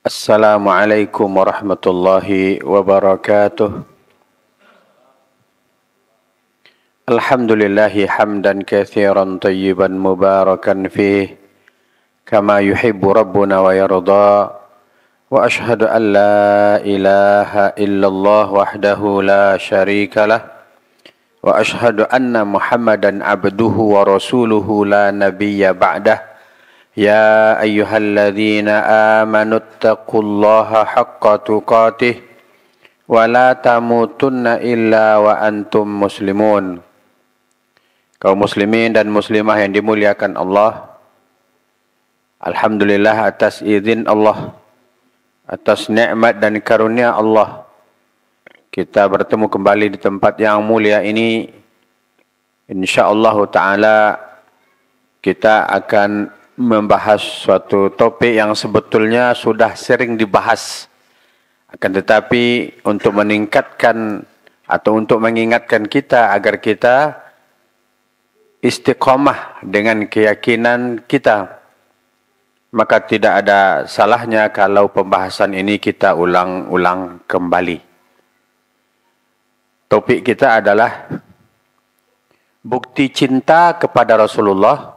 Assalamualaikum warahmatullahi wabarakatuh. Alhamdulillahi hamdan katsiran tayyiban mubarakan fih kama yuhibbu rabbuna wa yarda. Wa ashhadu an la ilaha illallah wahdahu la syarika lah. Wa ashhadu anna Muhammadan abduhu wa rasuluhu la nabiyya ba'dah. يا أيها الذين آمنوا اتقوا الله حق تقاته ولا تموتن إلا وأنتم مسلمون. Kaum muslimin dan muslimah yang dimuliakan Allah, alhamdulillah atas izin Allah, atas nikmat dan karunia Allah, kita bertemu kembali di tempat yang mulia ini. Insyaallah taala kita akan membahas suatu topik yang sebetulnya sudah sering dibahas. Akan tetapi untuk meningkatkan atau untuk mengingatkan kita agar kita istiqamah dengan keyakinan kita, maka tidak ada salahnya kalau pembahasan ini kita ulang-ulang kembali. Topik kita adalah bukti cinta kepada Rasulullah,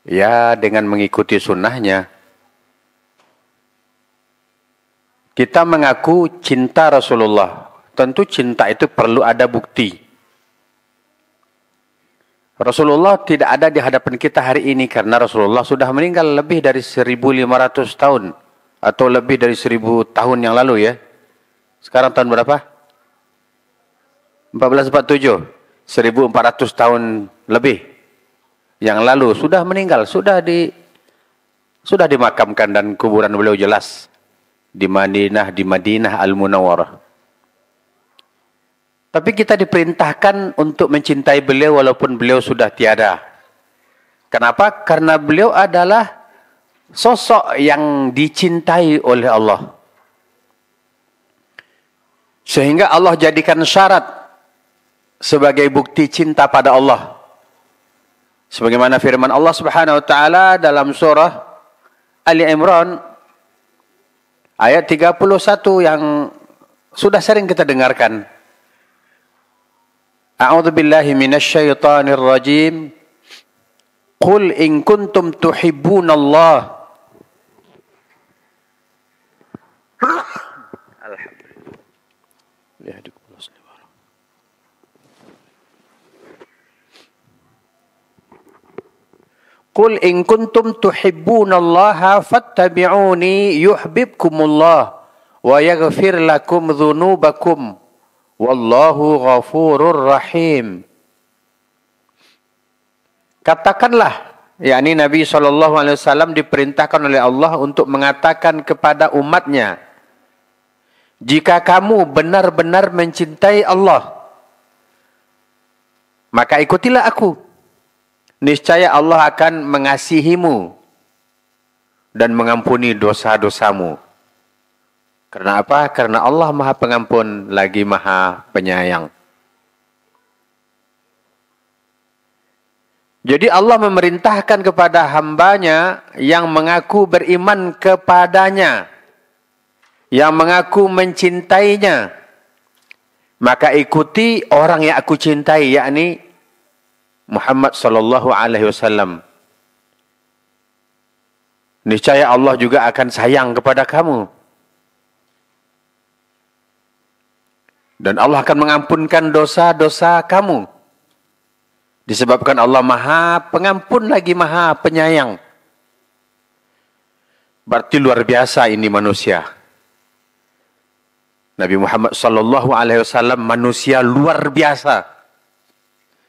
ya, dengan mengikuti sunnahnya. Kita mengaku cinta Rasulullah. Tentu cinta itu perlu ada bukti. Rasulullah tidak ada di hadapan kita hari ini karena Rasulullah sudah meninggal lebih dari 1.500 tahun. Atau lebih dari 1.000 tahun yang lalu ya. Sekarang tahun berapa? 1447. 1.400 tahun lebih yang lalu sudah meninggal, sudah dimakamkan dan kuburan beliau jelas di Madinah Al-Munawwarah. Tapi kita diperintahkan untuk mencintai beliau walaupun beliau sudah tiada. Kenapa? Karena beliau adalah sosok yang dicintai oleh Allah. Sehingga Allah jadikan syarat sebagai bukti cinta pada Allah. Sebagaimana firman Allah Subhanahu wa taala dalam surah Ali Imran ayat 31 yang sudah sering kita dengarkan. A'udzu billahi minasyaitonir rajim. Qul in kuntum tuhibbunallah. Alhamdulillah. Qul in kuntum tuhibbunallaha fattabi'uni yuhibbukumullah wa yaghfir lakum dzunubakum wallahu ghafurur rahim. Katakanlah, yakni Nabi SAW diperintahkan oleh Allah untuk mengatakan kepada umatnya, jika kamu benar-benar mencintai Allah, maka ikutilah aku. Niscaya Allah akan mengasihimu dan mengampuni dosa-dosamu. Karena apa? Karena Allah Maha Pengampun lagi Maha Penyayang. Jadi Allah memerintahkan kepada hambanya yang mengaku beriman kepadanya, yang mengaku mencintainya, maka ikuti orang yang aku cintai, yakni Muhammad sallallahu alaihi wasallam. Niscaya Allah juga akan sayang kepada kamu. Dan Allah akan mengampunkan dosa-dosa kamu. Disebabkan Allah Maha Pengampun lagi Maha Penyayang. Berarti luar biasa ini manusia. Nabi Muhammad sallallahu alaihi wasallam manusia luar biasa.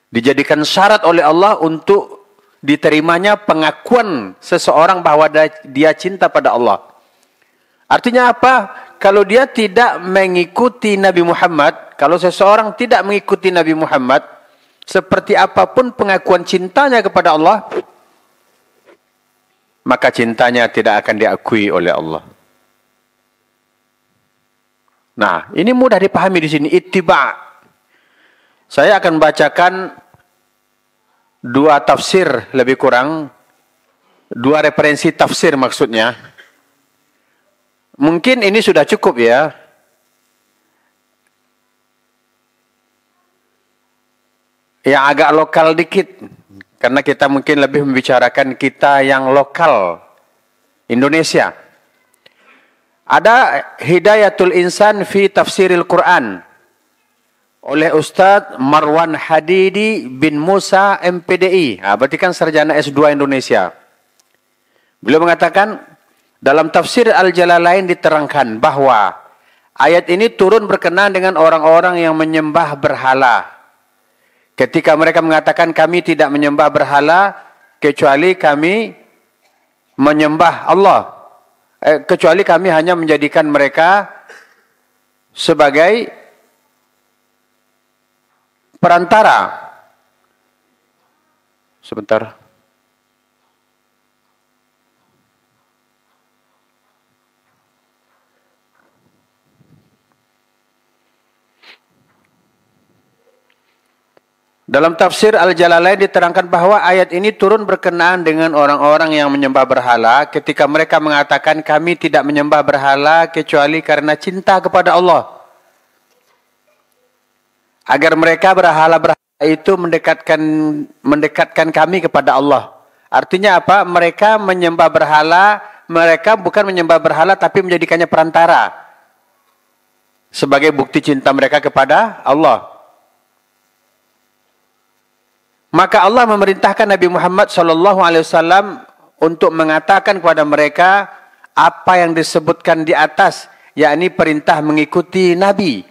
Dijadikan syarat oleh Allah untuk diterimanya pengakuan seseorang bahwa dia cinta pada Allah. Artinya apa? Kalau dia tidak mengikuti Nabi Muhammad, kalau seseorang tidak mengikuti Nabi Muhammad, seperti apapun pengakuan cintanya kepada Allah, maka cintanya tidak akan diakui oleh Allah. Nah, ini mudah dipahami di sini, ittiba'. Saya akan bacakan dua tafsir lebih kurang, dua referensi tafsir maksudnya. Mungkin ini sudah cukup ya. Yang agak lokal dikit. Karena kita mungkin lebih membicarakan kita yang lokal. Indonesia. Ada Hidayatul Insan fi Tafsiril Quran. Oleh Ustadz Marwan Hadidi bin Musa MPDI. Berarti kan sarjana S2 Indonesia. Beliau mengatakan, dalam tafsir Al-Jalalain diterangkan bahwa ayat ini turun berkenaan dengan orang-orang yang menyembah berhala. Ketika mereka mengatakan kami tidak menyembah berhala, kecuali kami menyembah Allah. Kecuali kami hanya menjadikan mereka sebagai perantara. Sebentar. Dalam tafsir Al-Jalalain diterangkan bahwa ayat ini turun berkenaan dengan orang-orang yang menyembah berhala ketika mereka mengatakan kami tidak menyembah berhala kecuali karena cinta kepada Allah. Agar mereka berhala-berhala itu mendekatkan kami kepada Allah. Artinya apa? Mereka menyembah berhala, mereka bukan menyembah berhala tapi menjadikannya perantara. Sebagai bukti cinta mereka kepada Allah. Maka Allah memerintahkan Nabi Muhammad SAW untuk mengatakan kepada mereka apa yang disebutkan di atas, yakni perintah mengikuti Nabi.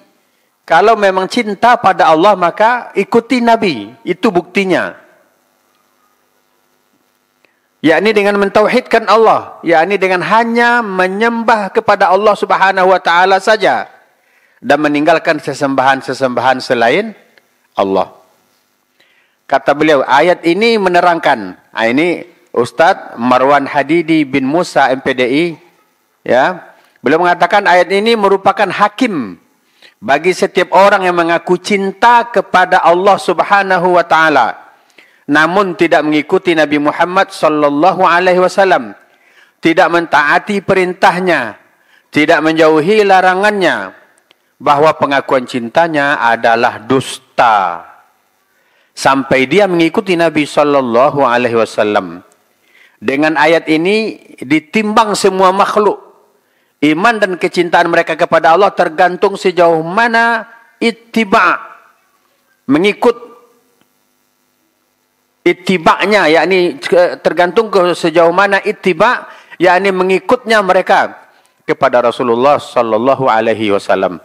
Kalau memang cinta pada Allah, maka ikuti Nabi. Itu buktinya. Yakni dengan mentauhidkan Allah, yakni dengan hanya menyembah kepada Allah Subhanahu wa taala saja dan meninggalkan sesembahan-sesembahan selain Allah. Kata beliau, ayat ini menerangkan. Ini Ustadz Marwan Hadidi bin Musa MPDI. Ya, beliau mengatakan ayat ini merupakan hakim bagi setiap orang yang mengaku cinta kepada Allah Subhanahu wa taala, namun tidak mengikuti Nabi Muhammad sallallahu alaihi wasallam, tidak mentaati perintahnya, tidak menjauhi larangannya, bahwa pengakuan cintanya adalah dusta. Sampai dia mengikuti Nabi sallallahu alaihi wasallam. Dengan ayat ini ditimbang semua makhluk. Iman dan kecintaan mereka kepada Allah tergantung sejauh mana ittiba'. Mengikut ittiba'nya, yakni tergantung sejauh mana ittiba', yakni mengikutnya mereka kepada Rasulullah sallallahu alaihi wasallam.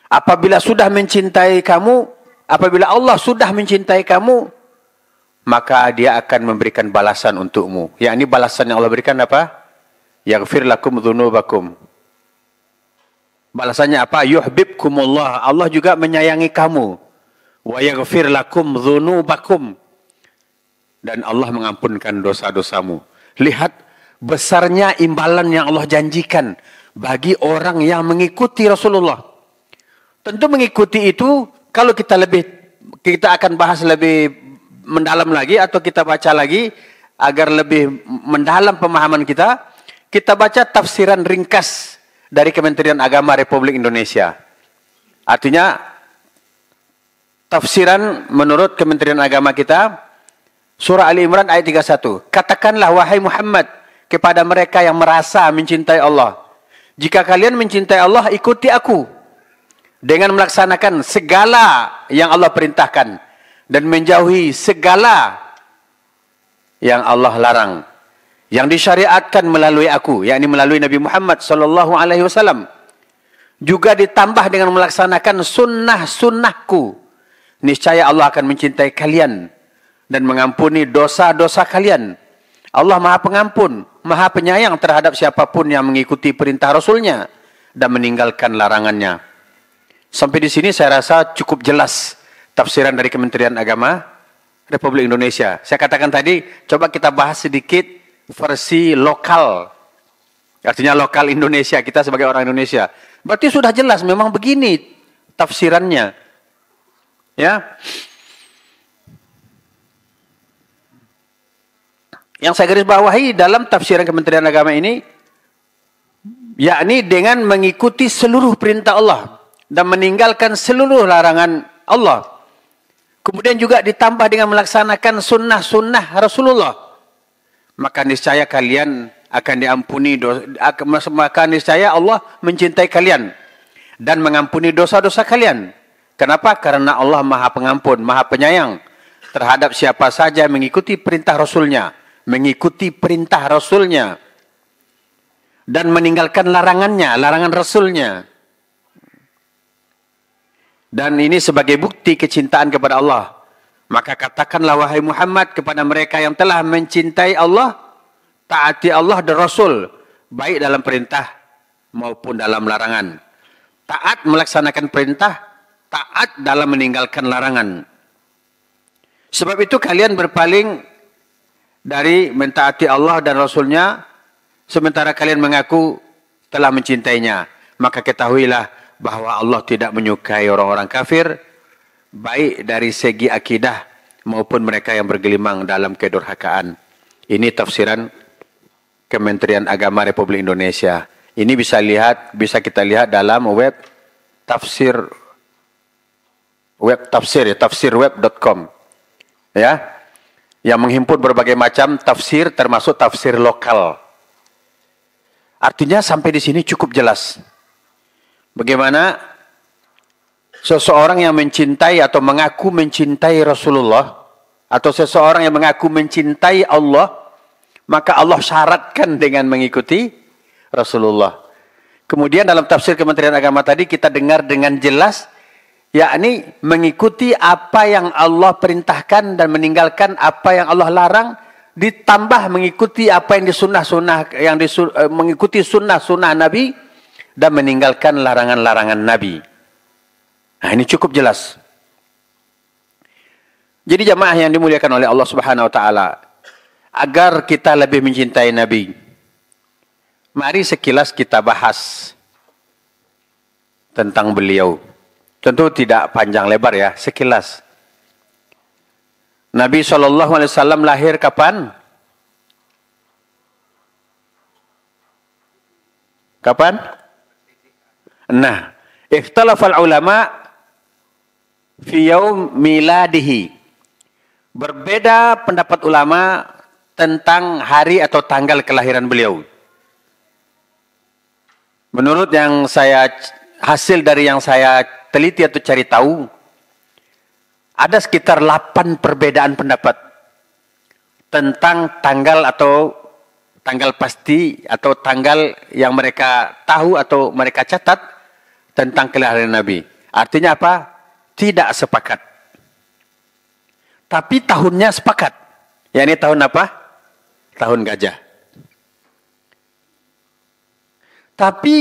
Apabila sudah mencintai kamu, apabila Allah sudah mencintai kamu, maka dia akan memberikan balasan untukmu. Yakni balasan yang Allah berikan apa? Yaghfir lakum dzunubakum. Balasannya apa? Yuhibbukumullah. Allah juga menyayangi kamu. Wa yaghfir lakum dzunubakum. Dan Allah mengampunkan dosa-dosamu. Lihat besarnya imbalan yang Allah janjikan bagi orang yang mengikuti Rasulullah. Tentu mengikuti itu, kalau kita akan bahas lebih mendalam lagi atau kita baca lagi agar lebih mendalam pemahaman kita, kita baca tafsiran ringkas dari Kementerian Agama Republik Indonesia. Artinya tafsiran menurut Kementerian Agama kita, surah Ali Imran ayat 31. Katakanlah wahai Muhammad kepada mereka yang merasa mencintai Allah, jika kalian mencintai Allah, ikuti aku dengan melaksanakan segala yang Allah perintahkan dan menjauhi segala yang Allah larang, yang disyariatkan melalui aku, yakni melalui Nabi Muhammad sallallahu alaihi wasallam. Juga ditambah dengan melaksanakan sunnah-sunnahku, niscaya Allah akan mencintai kalian dan mengampuni dosa-dosa kalian. Allah Maha Pengampun, Maha Penyayang terhadap siapapun yang mengikuti perintah Rasulnya dan meninggalkan larangannya. Sampai di sini saya rasa cukup jelas tafsiran dari Kementerian Agama Republik Indonesia. Saya katakan tadi, coba kita bahas sedikit versi lokal. Artinya lokal Indonesia, kita sebagai orang Indonesia. Berarti sudah jelas, memang begini tafsirannya. Ya. Yang saya garis bawahi dalam tafsiran Kementerian Agama ini, yakni dengan mengikuti seluruh perintah Allah dan meninggalkan seluruh larangan Allah. Kemudian juga ditambah dengan melaksanakan sunnah-sunnah Rasulullah. Maka niscaya kalian akan diampuni dosa, maka niscaya Allah mencintai kalian dan mengampuni dosa-dosa kalian. Kenapa? Karena Allah Maha Pengampun, Maha Penyayang terhadap siapa saja mengikuti perintah Rasulnya, mengikuti perintah Rasulnya dan meninggalkan larangannya, larangan Rasulnya. Dan ini sebagai bukti kecintaan kepada Allah. Maka katakanlah wahai Muhammad kepada mereka yang telah mencintai Allah, taati Allah dan Rasul, baik dalam perintah maupun dalam larangan. Taat melaksanakan perintah, taat dalam meninggalkan larangan. Sebab itu kalian berpaling dari mentaati Allah dan Rasulnya, sementara kalian mengaku telah mencintainya. Maka ketahuilah bahwa Allah tidak menyukai orang-orang kafir, baik dari segi akidah maupun mereka yang bergelimang dalam kedurhakaan. Ini tafsiran Kementerian Agama Republik Indonesia. Ini bisa kita lihat dalam web tafsirweb.com. Ya. Yang menghimpun berbagai macam tafsir termasuk tafsir lokal. Artinya sampai di sini cukup jelas. Bagaimana seseorang yang mencintai atau mengaku mencintai Rasulullah, atau seseorang yang mengaku mencintai Allah, maka Allah syaratkan dengan mengikuti Rasulullah. Kemudian dalam tafsir Kementerian Agama tadi kita dengar dengan jelas, yakni mengikuti apa yang Allah perintahkan dan meninggalkan apa yang Allah larang, ditambah mengikuti apa yang mengikuti sunnah-sunnah Nabi dan meninggalkan larangan-larangan Nabi. Nah, ini cukup jelas. Jadi jamaah yang dimuliakan oleh Allah Subhanahu wa taala, agar kita lebih mencintai Nabi, mari sekilas kita bahas tentang beliau. Tentu tidak panjang lebar ya, sekilas. Nabi SAW lahir kapan? Kapan? Nah, ikhtalafal ulama fi yaum miladihi. Berbeda pendapat ulama tentang hari atau tanggal kelahiran beliau. Menurut hasil dari yang saya teliti atau cari tahu, ada sekitar 8 perbedaan pendapat tentang tanggal atau tanggal pasti atau tanggal yang mereka tahu atau mereka catat tentang kelahiran Nabi. Artinya apa? Tidak sepakat. Tapi tahunnya sepakat. Yakni tahun apa? Tahun gajah. Tapi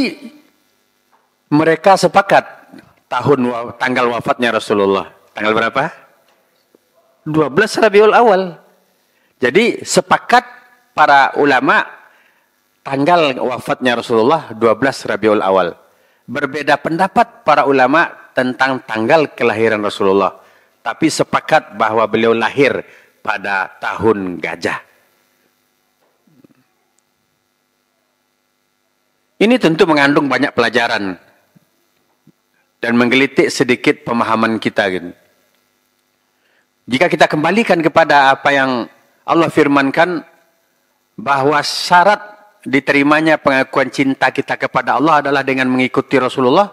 mereka sepakat tanggal wafatnya Rasulullah. Tanggal berapa? 12 Rabiul Awal. Jadi sepakat para ulama tanggal wafatnya Rasulullah 12 Rabiul Awal. Berbeda pendapat para ulama tentang tanggal kelahiran Rasulullah. Tapi sepakat bahwa beliau lahir pada tahun gajah. Ini tentu mengandung banyak pelajaran dan menggelitik sedikit pemahaman kita. Gitu. Jika kita kembalikan kepada apa yang Allah firmankan, bahwa syarat diterimanya pengakuan cinta kita kepada Allah adalah dengan mengikuti Rasulullah,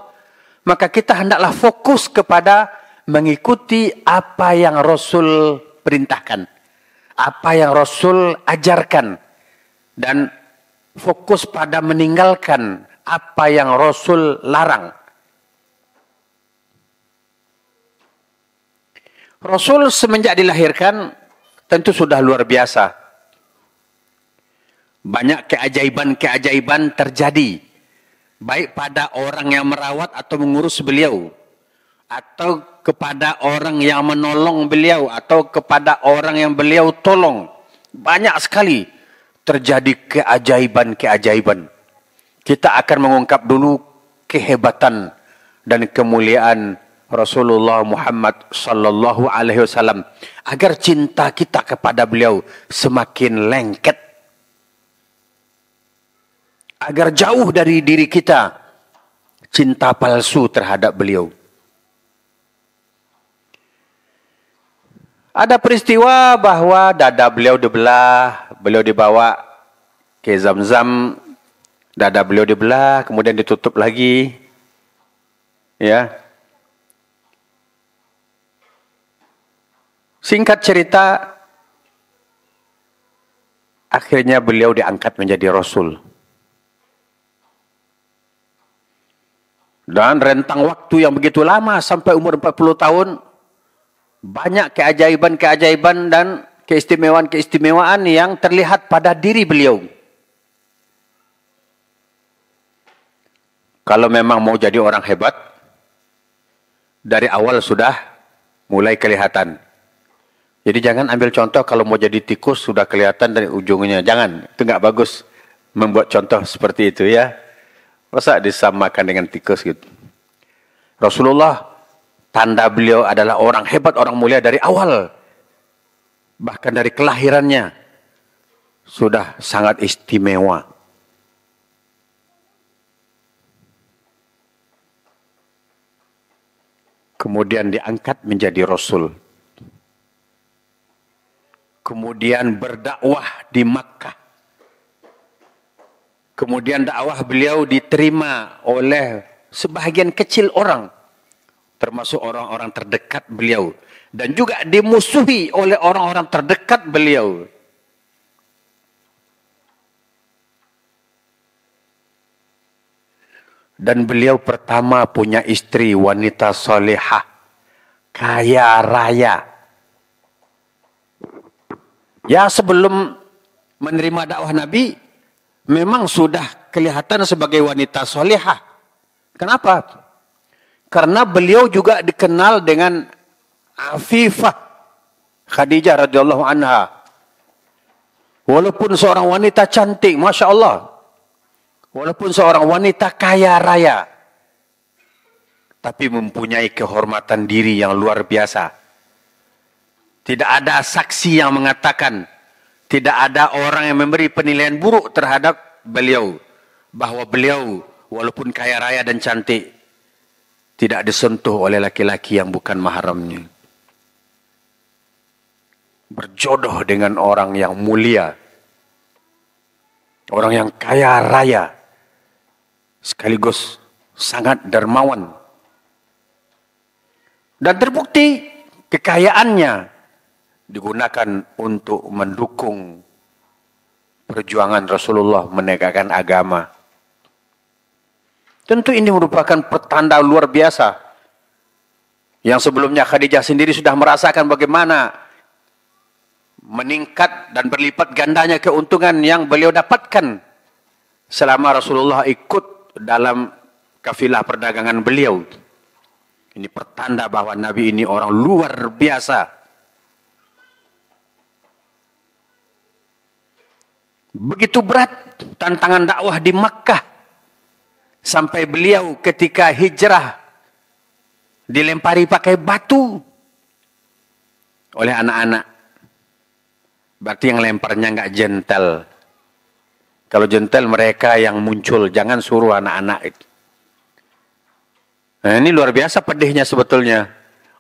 maka kita hendaklah fokus kepada mengikuti apa yang Rasul perintahkan, apa yang Rasul ajarkan, dan fokus pada meninggalkan apa yang Rasul larang. Rasul semenjak dilahirkan tentu sudah luar biasa. Banyak keajaiban-keajaiban terjadi. Baik pada orang yang merawat atau mengurus beliau. Atau kepada orang yang menolong beliau. Atau kepada orang yang beliau tolong. Banyak sekali terjadi keajaiban-keajaiban. Kita akan mengungkap dulu kehebatan dan kemuliaan Rasulullah Muhammad sallallahu alaihi wasallam. Agar cinta kita kepada beliau semakin lengket. agar jauh dari diri kita cinta palsu terhadap beliau. Ada peristiwa bahwa dada beliau dibelah, beliau dibawa ke Zam-Zam, dada beliau dibelah, kemudian ditutup lagi. Ya. Singkat cerita, akhirnya beliau diangkat menjadi Rasul. Dan rentang waktu yang begitu lama sampai umur 40 tahun, banyak keajaiban-keajaiban dan keistimewaan-keistimewaan yang terlihat pada diri beliau. Kalau memang mau jadi orang hebat, dari awal sudah mulai kelihatan. Jadi jangan ambil contoh kalau mau jadi tikus sudah kelihatan dari ujungnya. Jangan, itu nggak bagus membuat contoh seperti itu ya. Masa disamakan dengan tikus gitu. Rasulullah, tanda beliau adalah orang hebat, orang mulia dari awal. Bahkan dari kelahirannya sudah sangat istimewa. Kemudian diangkat menjadi Rasul. Kemudian berdakwah di Makkah. Kemudian dakwah beliau diterima oleh sebahagian kecil orang, termasuk orang-orang terdekat beliau, dan juga dimusuhi oleh orang-orang terdekat beliau. Dan beliau pertama punya istri wanita salihah, kaya raya. Ya, sebelum menerima dakwah Nabi, memang sudah kelihatan sebagai wanita solehah. Kenapa? Karena beliau juga dikenal dengan Afifah Khadijah radhiyallahu anha. Walaupun seorang wanita cantik, Masya Allah. Walaupun seorang wanita kaya raya, tapi mempunyai kehormatan diri yang luar biasa. Tidak ada saksi yang mengatakan, tidak ada orang yang memberi penilaian buruk terhadap beliau. Bahwa beliau walaupun kaya raya dan cantik, tidak disentuh oleh laki-laki yang bukan mahramnya. Berjodoh dengan orang yang mulia. Orang yang kaya raya. Sekaligus sangat dermawan. Dan terbukti kekayaannya digunakan untuk mendukung perjuangan Rasulullah menegakkan agama. Tentu ini merupakan pertanda luar biasa. Yang sebelumnya Khadijah sendiri sudah merasakan bagaimana meningkat dan berlipat gandanya keuntungan yang beliau dapatkan selama Rasulullah ikut dalam kafilah perdagangan beliau. Ini pertanda bahwa Nabi ini orang luar biasa. Begitu berat tantangan dakwah di Makkah. Sampai beliau ketika hijrah dilempari pakai batu oleh anak-anak. Berarti yang lemparnya nggak gentle. Kalau gentle mereka yang muncul, jangan suruh anak-anak itu. Nah, ini luar biasa pedihnya sebetulnya.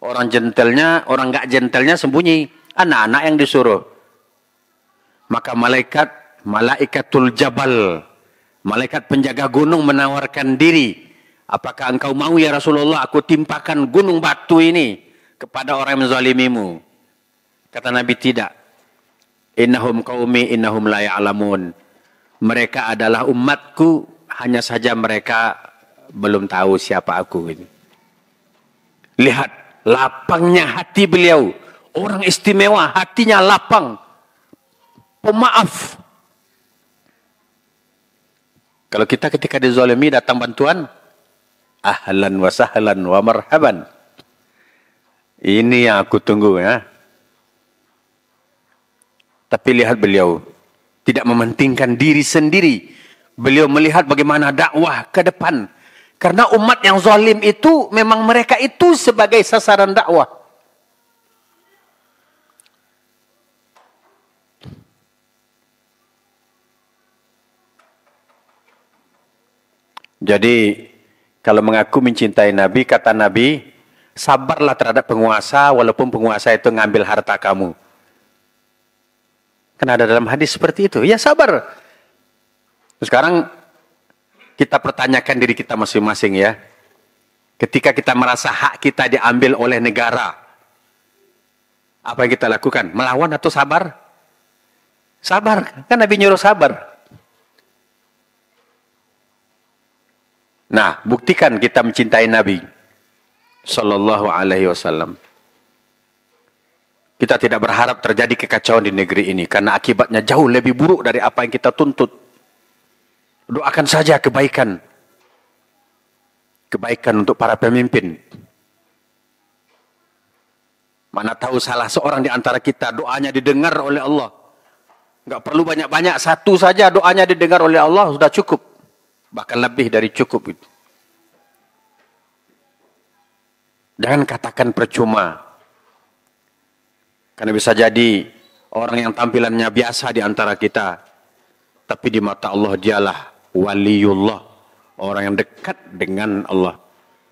Orang gentlenya, orang nggak gentlenya sembunyi. Anak-anak yang disuruh. Maka Malaikatul Jabal, malaikat penjaga gunung menawarkan diri. Apakah engkau mau ya Rasulullah, aku timpakan gunung batu ini kepada orang yang menzalimimu? Kata Nabi, tidak. Innahum qaumi innahum la ya'lamun. Mereka adalah umatku, hanya saja mereka belum tahu siapa aku. Lihat lapangnya hati beliau. Orang istimewa, hatinya lapang. Pemaaf. Kalau kita ketika dizalimi datang bantuan, ahlan wa sahlan wa marhaban. Ini yang aku tunggu ya. Tapi lihat beliau tidak mementingkan diri sendiri. Beliau melihat bagaimana dakwah ke depan. Karena umat yang zalim itu memang mereka itu sebagai sasaran dakwah. Jadi kalau mengaku mencintai Nabi, kata Nabi, sabarlah terhadap penguasa walaupun penguasa itu ngambil harta kamu. Kan ada dalam hadis seperti itu. Ya sabar. Sekarang kita pertanyakan diri kita masing-masing ya. Ketika kita merasa hak kita diambil oleh negara, apa yang kita lakukan? Melawan atau sabar? Sabar. Kan Nabi nyuruh sabar. Nah, buktikan kita mencintai Nabi Sallallahu Alaihi Wasallam. Kita tidak berharap terjadi kekacauan di negeri ini, karena akibatnya jauh lebih buruk dari apa yang kita tuntut. Doakan saja kebaikan. Kebaikan untuk para pemimpin. Mana tahu salah seorang di antara kita doanya didengar oleh Allah. Enggak perlu banyak-banyak, satu saja doanya didengar oleh Allah sudah cukup. Bahkan lebih dari cukup itu. Jangan katakan percuma. Karena bisa jadi orang yang tampilannya biasa di antara kita, tapi di mata Allah dialah waliullah, orang yang dekat dengan Allah.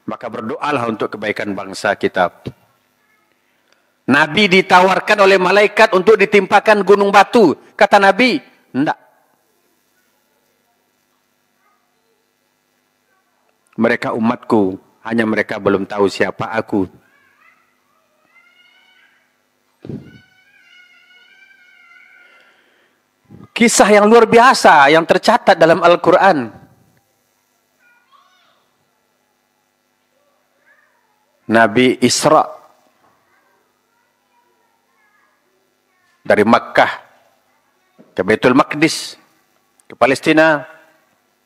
Maka berdoalah untuk kebaikan bangsa kita. Nabi ditawarkan oleh malaikat untuk ditimpakan gunung batu. Kata Nabi, enggak. Mereka umatku, hanya mereka belum tahu siapa aku. Kisah yang luar biasa yang tercatat dalam Al-Quran. Nabi Isra dari Makkah ke Baitul Maqdis, ke Palestina,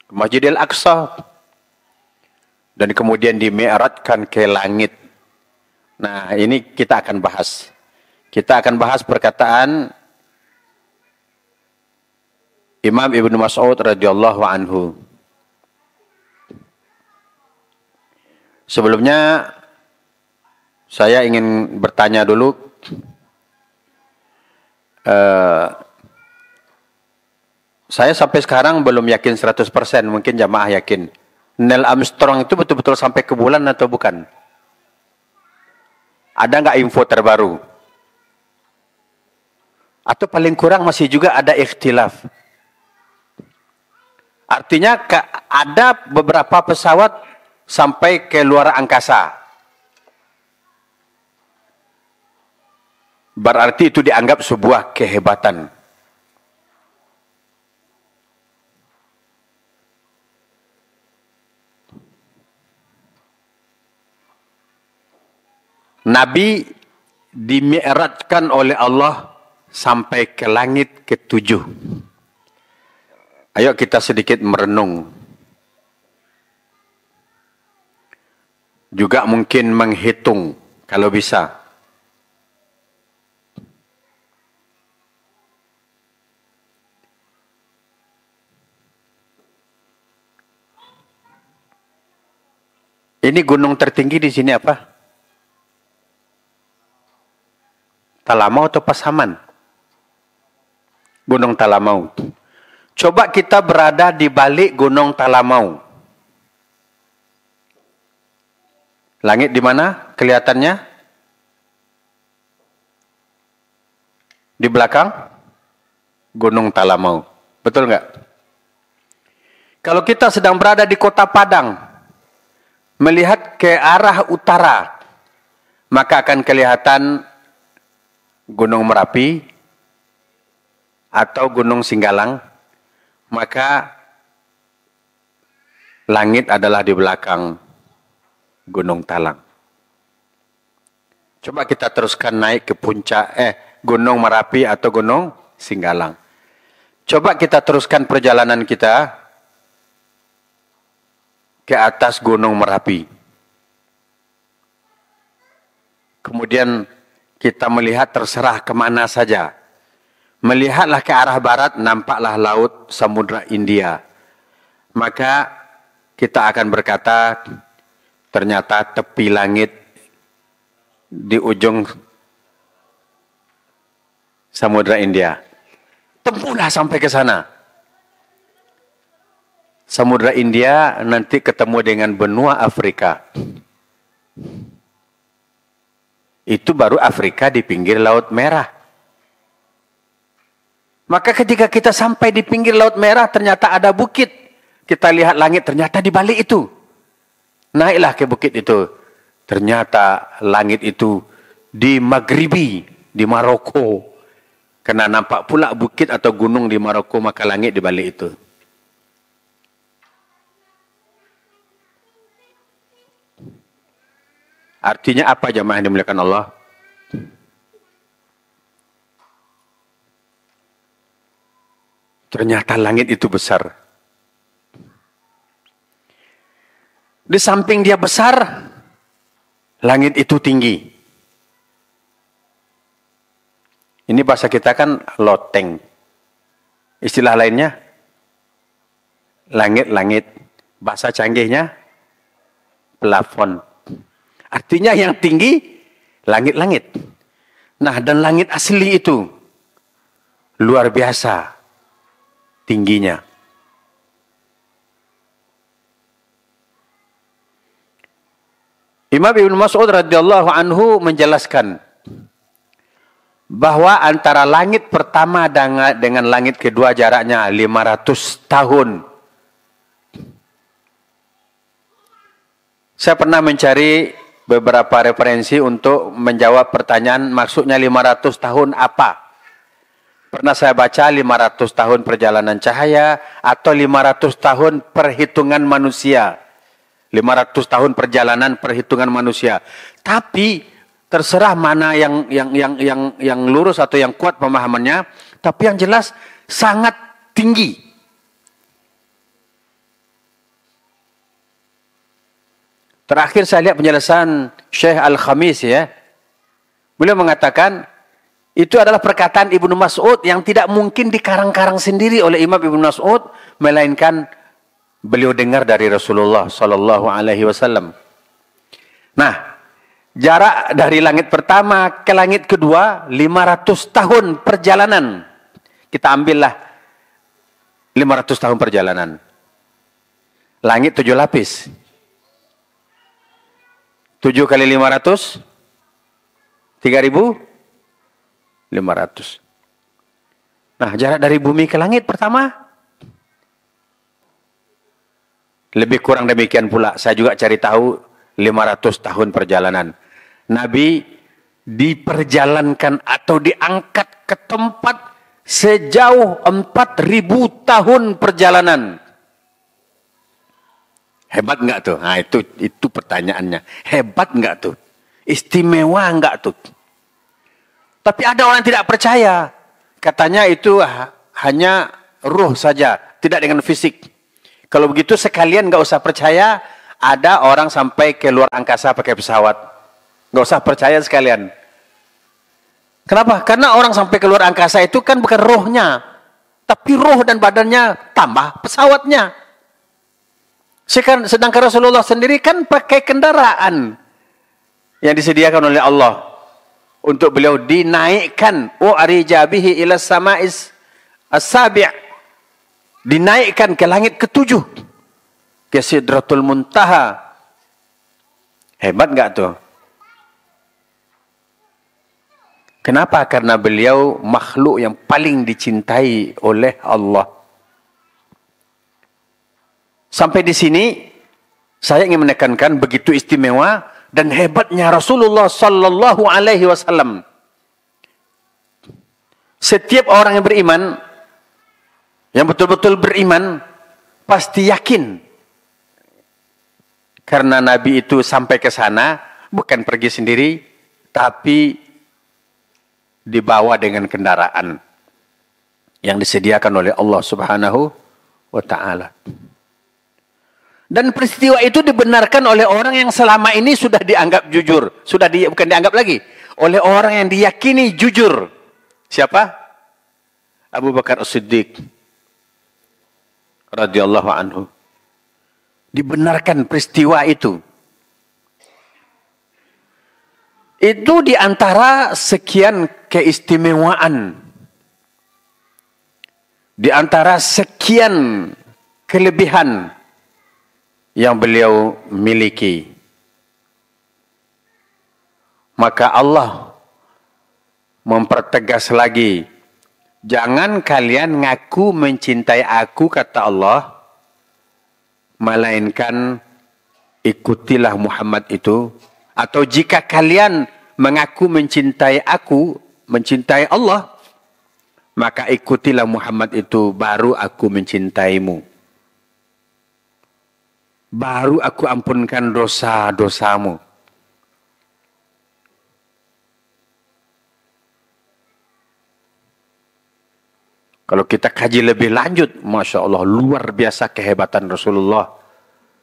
ke Masjidil Aqsa, dan kemudian dimi'rajkan ke langit. Nah, ini kita akan bahas. Kita akan bahas perkataan Imam Ibnu Mas'ud radhiyallahu anhu. Sebelumnya saya ingin bertanya dulu, saya sampai sekarang belum yakin 100%, mungkin jamaah yakin. Neil Armstrong itu betul-betul sampai ke bulan atau bukan? Ada nggak info terbaru? Atau paling kurang masih juga ada ikhtilaf? Artinya ada beberapa pesawat sampai ke luar angkasa. Berarti itu dianggap sebuah kehebatan. Nabi dimi'rajkan oleh Allah sampai ke langit ke-7. Ayo kita sedikit merenung. Juga mungkin menghitung kalau bisa. Ini gunung tertinggi di sini apa? Talamau atau Pasaman? Gunung Talamau. Coba kita berada di balik Gunung Talamau. Langit di mana kelihatannya? Di belakang Gunung Talamau. Betul nggak? Kalau kita sedang berada di kota Padang, melihat ke arah utara, maka akan kelihatan Gunung Merapi atau Gunung Singgalang, maka langit adalah di belakang Gunung Talang. Coba kita teruskan naik ke puncak Gunung Merapi atau Gunung Singgalang. Coba kita teruskan perjalanan kita ke atas Gunung Merapi. Kemudian kita melihat terserah kemana saja. Melihatlah ke arah barat, nampaklah laut Samudra India. Maka kita akan berkata, ternyata tepi langit di ujung Samudra India. Tempuhlah sampai ke sana. Samudra India nanti ketemu dengan benua Afrika. Itu baru Afrika di pinggir Laut Merah. Maka ketika kita sampai di pinggir Laut Merah, ternyata ada bukit. Kita lihat langit, ternyata di balik itu. Naiklah ke bukit itu. Ternyata langit itu di Maghribi, di Maroko. Karena nampak pula bukit atau gunung di Maroko, maka langit di balik itu. Artinya apa jamaah yang dimuliakan Allah? Ternyata langit itu besar. Di samping dia besar, langit itu tinggi. Ini bahasa kita kan loteng. Istilah lainnya, langit-langit. Bahasa canggihnya, plafon. Artinya yang tinggi, langit-langit. Nah, dan langit asli itu, luar biasa tingginya. Imam Ibn Mas'ud radhiyallahu anhu menjelaskan bahwa antara langit pertama dengan langit kedua jaraknya 500 tahun. Saya pernah mencari beberapa referensi untuk menjawab pertanyaan maksudnya 500 tahun apa. Pernah saya baca 500 tahun perjalanan cahaya atau 500 tahun perhitungan manusia. 500 tahun perjalanan perhitungan manusia. Tapi terserah mana yang lurus atau yang kuat pemahamannya, tapi yang jelas sangat tinggi. Terakhir saya lihat penjelasan Syekh Al-Khamis ya. Beliau mengatakan itu adalah perkataan Ibnu Mas'ud yang tidak mungkin dikarang-karang sendiri oleh Imam Ibnu Mas'ud, melainkan beliau dengar dari Rasulullah sallallahu alaihi wasallam. Nah, jarak dari langit pertama ke langit kedua 500 tahun perjalanan. Kita ambillah 500 tahun perjalanan. Langit 7 lapis. 7 kali 500 3.500. Nah, jarak dari bumi ke langit pertama lebih kurang demikian pula. Saya juga cari tahu 500 tahun perjalanan. Nabi diperjalankan atau diangkat ke tempat sejauh 4.000 tahun perjalanan. Hebat enggak tuh? Nah, itu pertanyaannya. Hebat enggak tuh? Istimewa enggak tuh? Tapi ada orang yang tidak percaya. Katanya itu hanya ruh saja, tidak dengan fisik. Kalau begitu sekalian enggak usah percaya ada orang sampai ke luar angkasa pakai pesawat. Enggak usah percaya sekalian. Kenapa? Karena orang sampai ke luar angkasa itu kan bukan rohnya, tapi roh dan badannya tambah pesawatnya. Sedangkan Rasulullah sendiri kan pakai kendaraan yang disediakan oleh Allah untuk beliau dinaikkan. U'rija bihi ila sama'is as-sabi', dinaikkan ke langit ke-7, ke Sidratul Muntaha. Hebat enggak tuh? Kenapa? Karena beliau makhluk yang paling dicintai oleh Allah. Sampai di sini saya ingin menekankan begitu istimewa dan hebatnya Rasulullah sallallahu alaihi wasallam. Setiap orang yang beriman, yang betul-betul beriman, pasti yakin. Karena Nabi itu sampai ke sana bukan pergi sendiri, tapi dibawa dengan kendaraan yang disediakan oleh Allah Subhanahu wa taala. Dan peristiwa itu dibenarkan oleh orang yang selama ini sudah dianggap jujur. Bukan dianggap lagi. Oleh orang yang diyakini jujur. Siapa? Abu Bakar As-Siddiq radhiyallahu anhu. Dibenarkan peristiwa itu. Itu diantara sekian keistimewaan. Di antara sekian kelebihan yang beliau miliki. Maka Allah mempertegas lagi, jangan kalian ngaku mencintai aku, kata Allah, melainkan ikutilah Muhammad itu. Atau jika kalian mengaku mencintai aku, mencintai Allah, maka ikutilah Muhammad itu, baru aku mencintaimu. Baru aku ampunkan dosa-dosamu. Kalau kita kaji lebih lanjut, Masya Allah, luar biasa kehebatan Rasulullah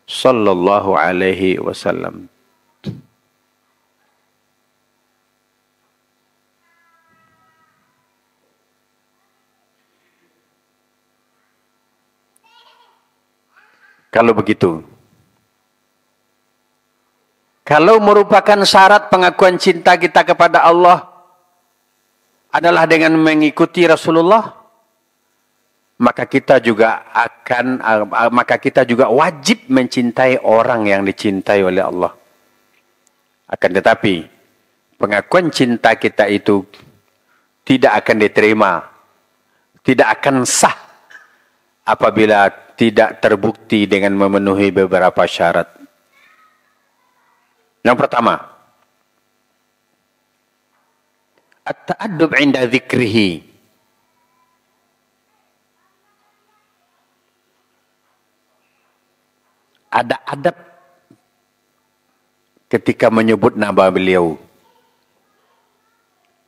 Sallallahu Alaihi Wasallam. Kalau begitu, kalau merupakan syarat pengakuan cinta kita kepada Allah adalah dengan mengikuti Rasulullah, maka kita juga wajib mencintai orang yang dicintai oleh Allah. Akan tetapi, pengakuan cinta kita itu tidak akan diterima, tidak akan sah apabila tidak terbukti dengan memenuhi beberapa syarat. Yang pertama, at-ta'addub 'inda dzikrihi. Ada adab ketika menyebut nama beliau.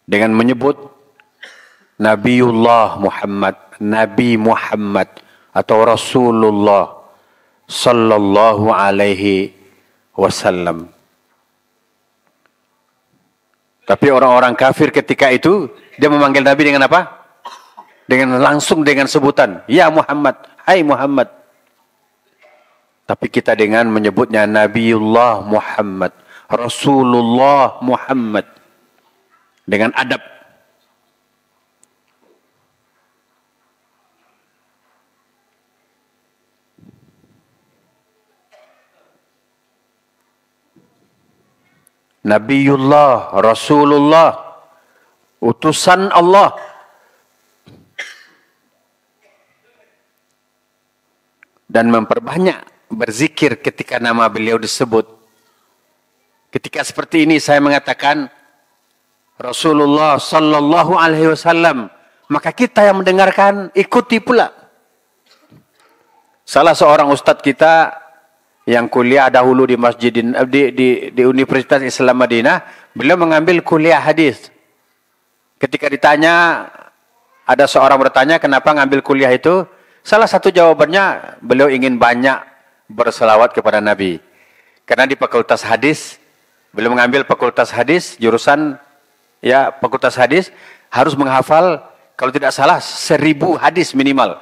Dengan menyebut Nabiullah Muhammad, Nabi Muhammad, atau Rasulullah Sallallahu Alaihi Wasallam. Tapi orang-orang kafir ketika itu, dia memanggil Nabi dengan apa? Langsung dengan sebutan, Ya Muhammad, Hai Muhammad. Tapi kita dengan menyebutnya Nabiullah Muhammad, Rasulullah Muhammad, dengan adab. Nabiullah, Rasulullah, utusan Allah. Dan memperbanyak berzikir ketika nama beliau disebut. Ketika seperti ini saya mengatakan Rasulullah Sallallahu Alaihi Wasallam, maka kita yang mendengarkan ikuti pula. Salah seorang ustadz kita yang kuliah dahulu di di Universitas Islam Madinah, beliau mengambil kuliah hadis. Ketika ditanya, ada seorang bertanya kenapa ngambil kuliah itu, salah satu jawabannya beliau ingin banyak berselawat kepada Nabi. Karena di fakultas hadis, beliau mengambil fakultas hadis, jurusan fakultas hadis, harus menghafal, kalau tidak salah, 1000 hadis minimal.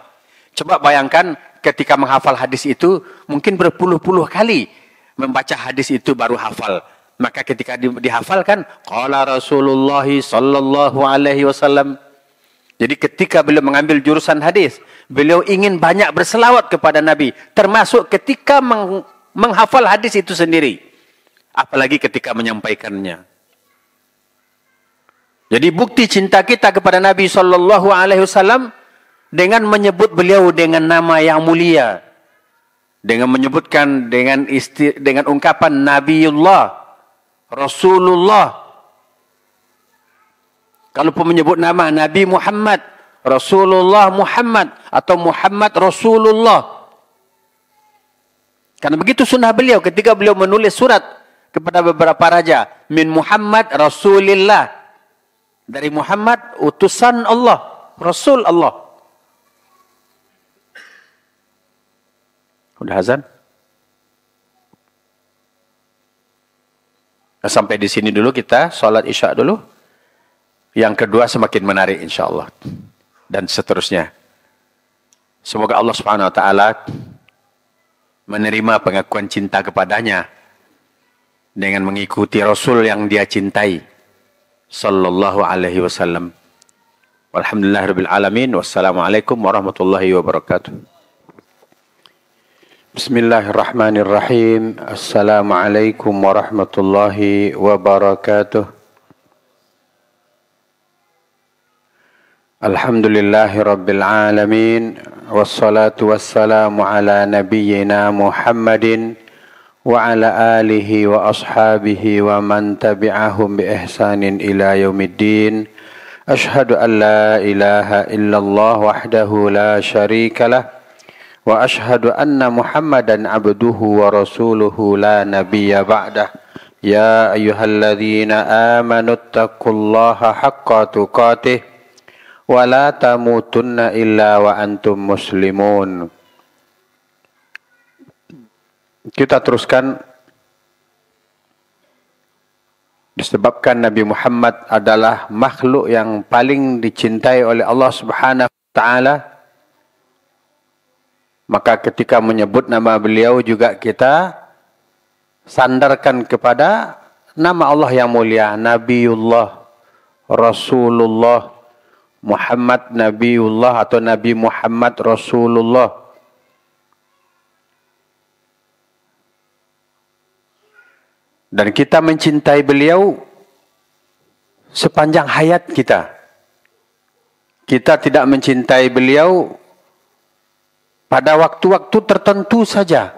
Coba bayangkan ketika menghafal hadis itu, mungkin berpuluh-puluh kali membaca hadis itu baru hafal. Maka ketika dihafalkan, qala Rasulullah Sallallahu Alaihi Wasallam. Jadi ketika beliau mengambil jurusan hadis, beliau ingin banyak berselawat kepada Nabi, termasuk ketika menghafal hadis itu sendiri, apalagi ketika menyampaikannya. Jadi bukti cinta kita kepada Nabi Sallallahu Alaihi Wasallam dengan menyebut beliau dengan nama yang mulia, dengan menyebutkan dengan ungkapan Nabiullah, Rasulullah. Kalaupun menyebut nama Nabi Muhammad, Rasulullah Muhammad, atau Muhammad Rasulullah. Karena begitu sunnah beliau ketika beliau menulis surat kepada beberapa raja. Min Muhammad Rasulillah. Dari Muhammad, utusan Allah, Rasul Allah. Udah azan? Sampai di sini dulu kita, sholat isya dulu. Yang kedua semakin menarik insyaAllah. Dan seterusnya. Semoga Allah Subhanahu Wa Taala menerima pengakuan cinta kepadanya dengan mengikuti Rasul yang dia cintai. Sallallahu Alaihi Wasallam. Walhamdulillahirabbil alamin. Wassalamualaikum warahmatullahi wabarakatuh. Bismillahirrahmanirrahim. Assalamualaikum warahmatullahi wabarakatuh. Alhamdulillahi rabbil alamin. Wassalatu wassalamu ala nabiyyina Muhammadin wa ala alihi wa ashabihi wa man tabi'ahum bi ihsanin ila yaumiddin. Ashhadu an la ilaha illallah wahdahu la syarikalah. Wa ashhadu anna Muhammadan abduhu wa rasuluhu la nabiyya ba'dah. Ya ayyuhalladzina amanu taqullaha haqqa tuqatih wa la tamutunna illa wa antum muslimun. Kita teruskan. Disebabkan Nabi Muhammad adalah makhluk yang paling dicintai oleh Allah Subhanahu wa taala, maka ketika menyebut nama beliau juga kita sandarkan kepada nama Allah yang mulia, Nabiullah, Rasulullah, Muhammad Nabiullah atau Nabi Muhammad Rasulullah. Dan kita mencintai beliau sepanjang hayat kita. Kita tidak mencintai beliau pada waktu-waktu tertentu saja.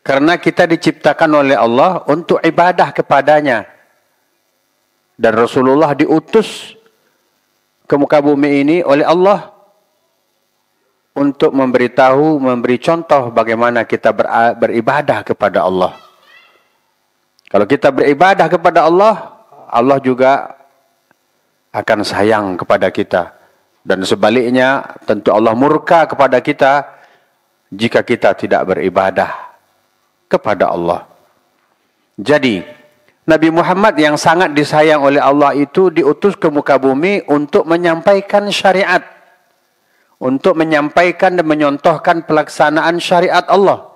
Karena kita diciptakan oleh Allah untuk ibadah kepadanya. Dan Rasulullah diutus ke muka bumi ini oleh Allah untuk memberitahu, memberi contoh bagaimana kita beribadah kepada Allah. Kalau kita beribadah kepada Allah, Allah juga akan sayang kepada kita. Dan sebaliknya, tentu Allah murka kepada kita jika kita tidak beribadah kepada Allah. Jadi, Nabi Muhammad yang sangat disayang oleh Allah itu diutus ke muka bumi untuk menyampaikan syariat. Untuk menyampaikan dan menyontohkan pelaksanaan syariat Allah.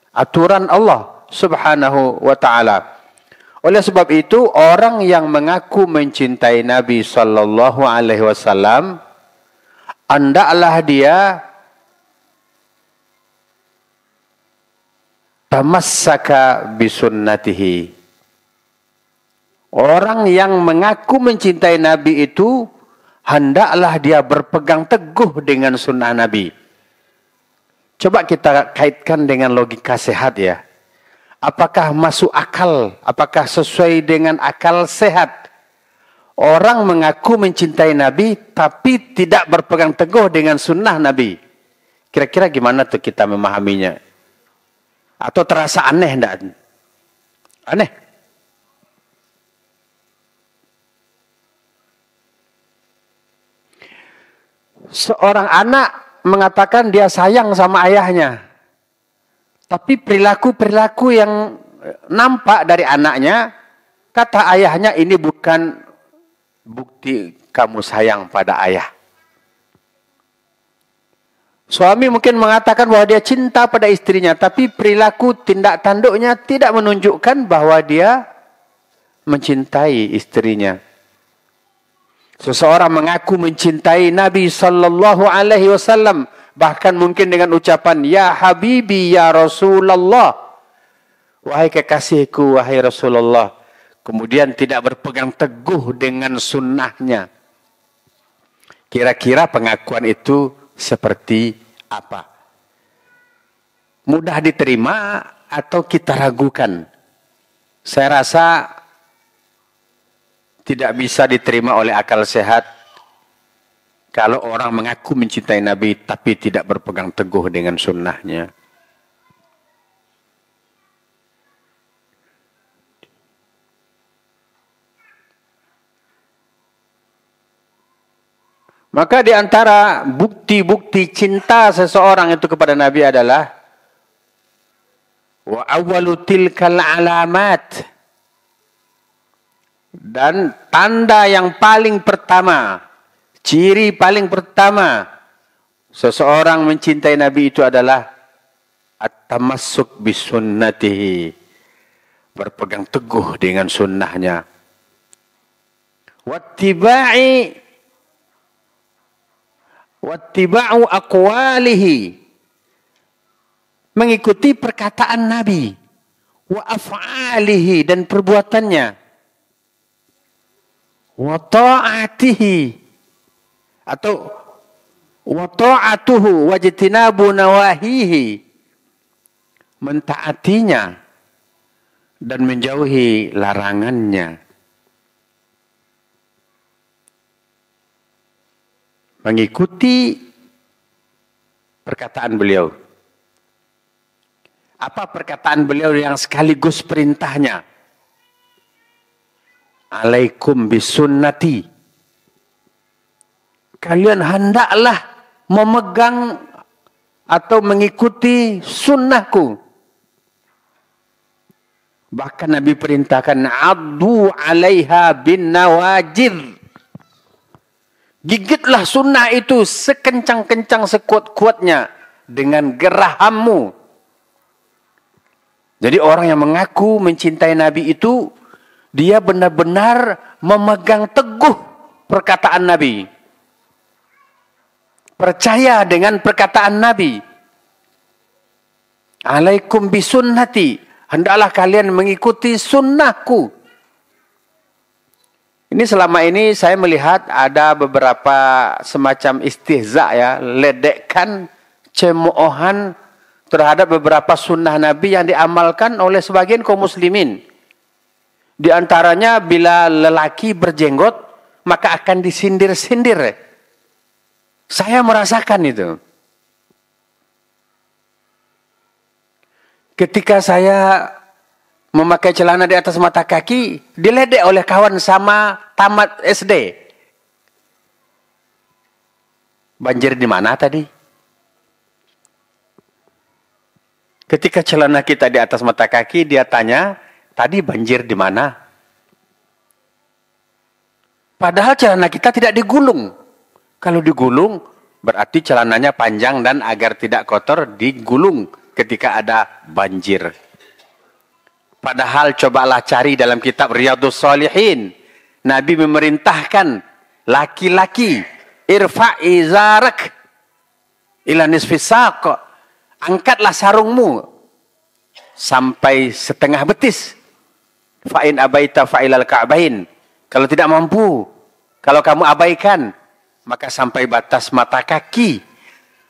Aturan Allah Subhanahu wa ta'ala. Oleh sebab itu, orang yang mengaku mencintai Nabi sallallahu alaihi wasallam, hendaklah dia tamassaka bisunnatihi. Orang yang mengaku mencintai Nabi itu hendaklah dia berpegang teguh dengan sunnah Nabi. Coba kita kaitkan dengan logika sehat ya. Apakah masuk akal? Apakah sesuai dengan akal sehat? Orang mengaku mencintai Nabi, tapi tidak berpegang teguh dengan sunnah Nabi. Kira-kira gimana tuh kita memahaminya? Atau terasa aneh enggak? Aneh. Seorang anak mengatakan dia sayang sama ayahnya. Tapi perilaku-perilaku yang nampak dari anaknya, kata ayahnya ini bukan bukti kamu sayang pada ayah. Suami mungkin mengatakan bahwa dia cinta pada istrinya, tapi perilaku tindak tanduknya tidak menunjukkan bahwa dia mencintai istrinya. Seseorang mengaku mencintai Nabi sallallahu alaihi wasallam, bahkan mungkin dengan ucapan ya habibi ya Rasulullah, wahai kekasihku wahai Rasulullah. Kemudian tidak berpegang teguh dengan sunnahnya. Kira-kira pengakuan itu seperti apa? Mudah diterima atau kita ragukan? Saya rasa tidak bisa diterima oleh akal sehat kalau orang mengaku mencintai Nabi tapi tidak berpegang teguh dengan sunnahnya. Maka di antara bukti-bukti cinta seseorang itu kepada Nabi adalah wa awwalu tilkal alamat, dan tanda yang paling pertama, ciri paling pertama seseorang mencintai Nabi itu adalah at-tamassuk bisunnatihi, berpegang teguh dengan sunnahnya. Wattiba'u aqwalihi, mengikuti perkataan Nabi, wa af'alihi, dan perbuatannya, wa ta'atihi, atau wa ta'atuhu wa jitinabu nawahihi, mentaatinya dan menjauhi larangannya. Mengikuti perkataan beliau. Apa perkataan beliau yang sekaligus perintahnya? Alaikum bisunnati. Kalian hendaklah memegang atau mengikuti sunnahku. Bahkan Nabi perintahkan, addu alaiha bin nawajir. Gigitlah sunnah itu sekencang-kencang, sekuat-kuatnya dengan gerahammu. Jadi orang yang mengaku mencintai Nabi itu, dia benar-benar memegang teguh perkataan Nabi. Percaya dengan perkataan Nabi. Alaikum bisunnati. Hendaklah kalian mengikuti sunnahku. Ini selama ini saya melihat ada beberapa semacam istihza ya, ledekkan, cemoohan terhadap beberapa sunnah Nabi yang diamalkan oleh sebagian kaum muslimin. Di antaranya bila lelaki berjenggot, maka akan disindir-sindir. Saya merasakan itu. Ketika saya memakai celana di atas mata kaki, diledek oleh kawan sama tamat SD. Banjir di mana tadi? Ketika celana kita di atas mata kaki, dia tanya, tadi banjir di mana? Padahal celana kita tidak digulung. Kalau digulung, berarti celananya panjang dan agar tidak kotor, digulung ketika ada banjir. Padahal cobalah cari dalam kitab Riyadhus Shalihin. Nabi memerintahkan laki-laki, irfa'i zarak ila nisfis saq. Angkatlah sarungmu sampai setengah betis. Fa'in abaita fa'ilal ka'bain. Kalau tidak mampu, kalau kamu abaikan, maka sampai batas mata kaki.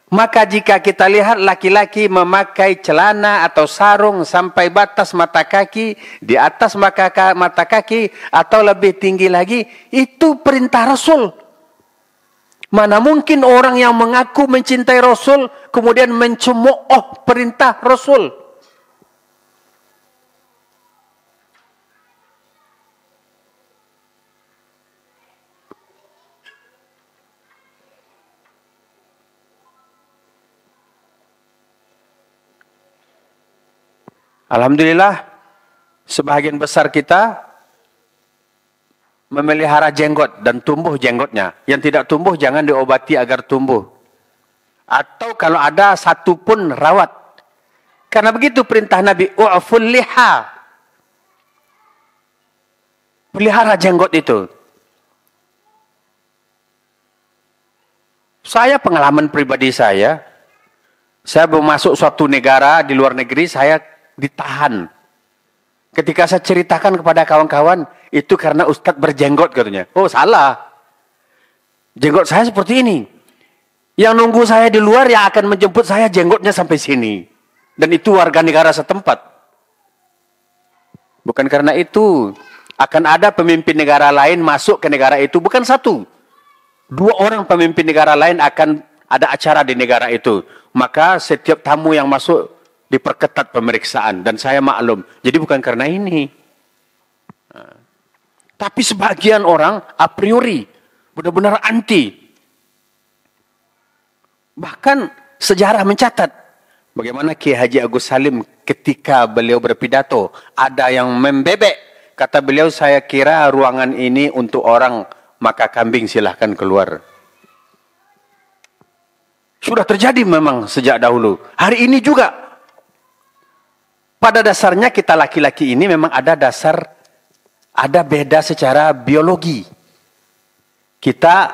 Maka jika kita lihat laki-laki memakai celana atau sarung sampai batas mata kaki, di atas mata kaki atau lebih tinggi lagi, itu perintah Rasul. Mana mungkin orang yang mengaku mencintai Rasul kemudian mencemooh perintah Rasul? Alhamdulillah, sebagian besar kita memelihara jenggot dan tumbuh jenggotnya. Yang tidak tumbuh jangan diobati agar tumbuh. Atau kalau ada satu pun rawat. Karena begitu perintah Nabi, u'ful liha. Pelihara jenggot itu. Saya pengalaman pribadi saya mau masuk suatu negara di luar negeri, saya ditahan. Ketika saya ceritakan kepada kawan-kawan, itu karena Ustadz berjenggot katanya. Oh salah. Jenggot saya seperti ini. Yang nunggu saya di luar yang akan menjemput saya jenggotnya sampai sini. Dan itu warga negara setempat. Bukan karena itu. Akan ada pemimpin negara lain masuk ke negara itu. Bukan satu. 2 orang pemimpin negara lain akan ada acara di negara itu. Maka setiap tamu yang masuk diperketat pemeriksaan. Dan saya maklum. Jadi bukan karena ini. Tapi sebagian orang a priori. Benar-benar anti. Bahkan sejarah mencatat. Bagaimana Kiai Haji Agus Salim ketika beliau berpidato. Ada yang membebek. Kata beliau, saya kira ruangan ini untuk orang, maka kambing silahkan keluar. Sudah terjadi memang sejak dahulu. Hari ini juga. Pada dasarnya kita laki-laki ini memang ada beda secara biologi. Kita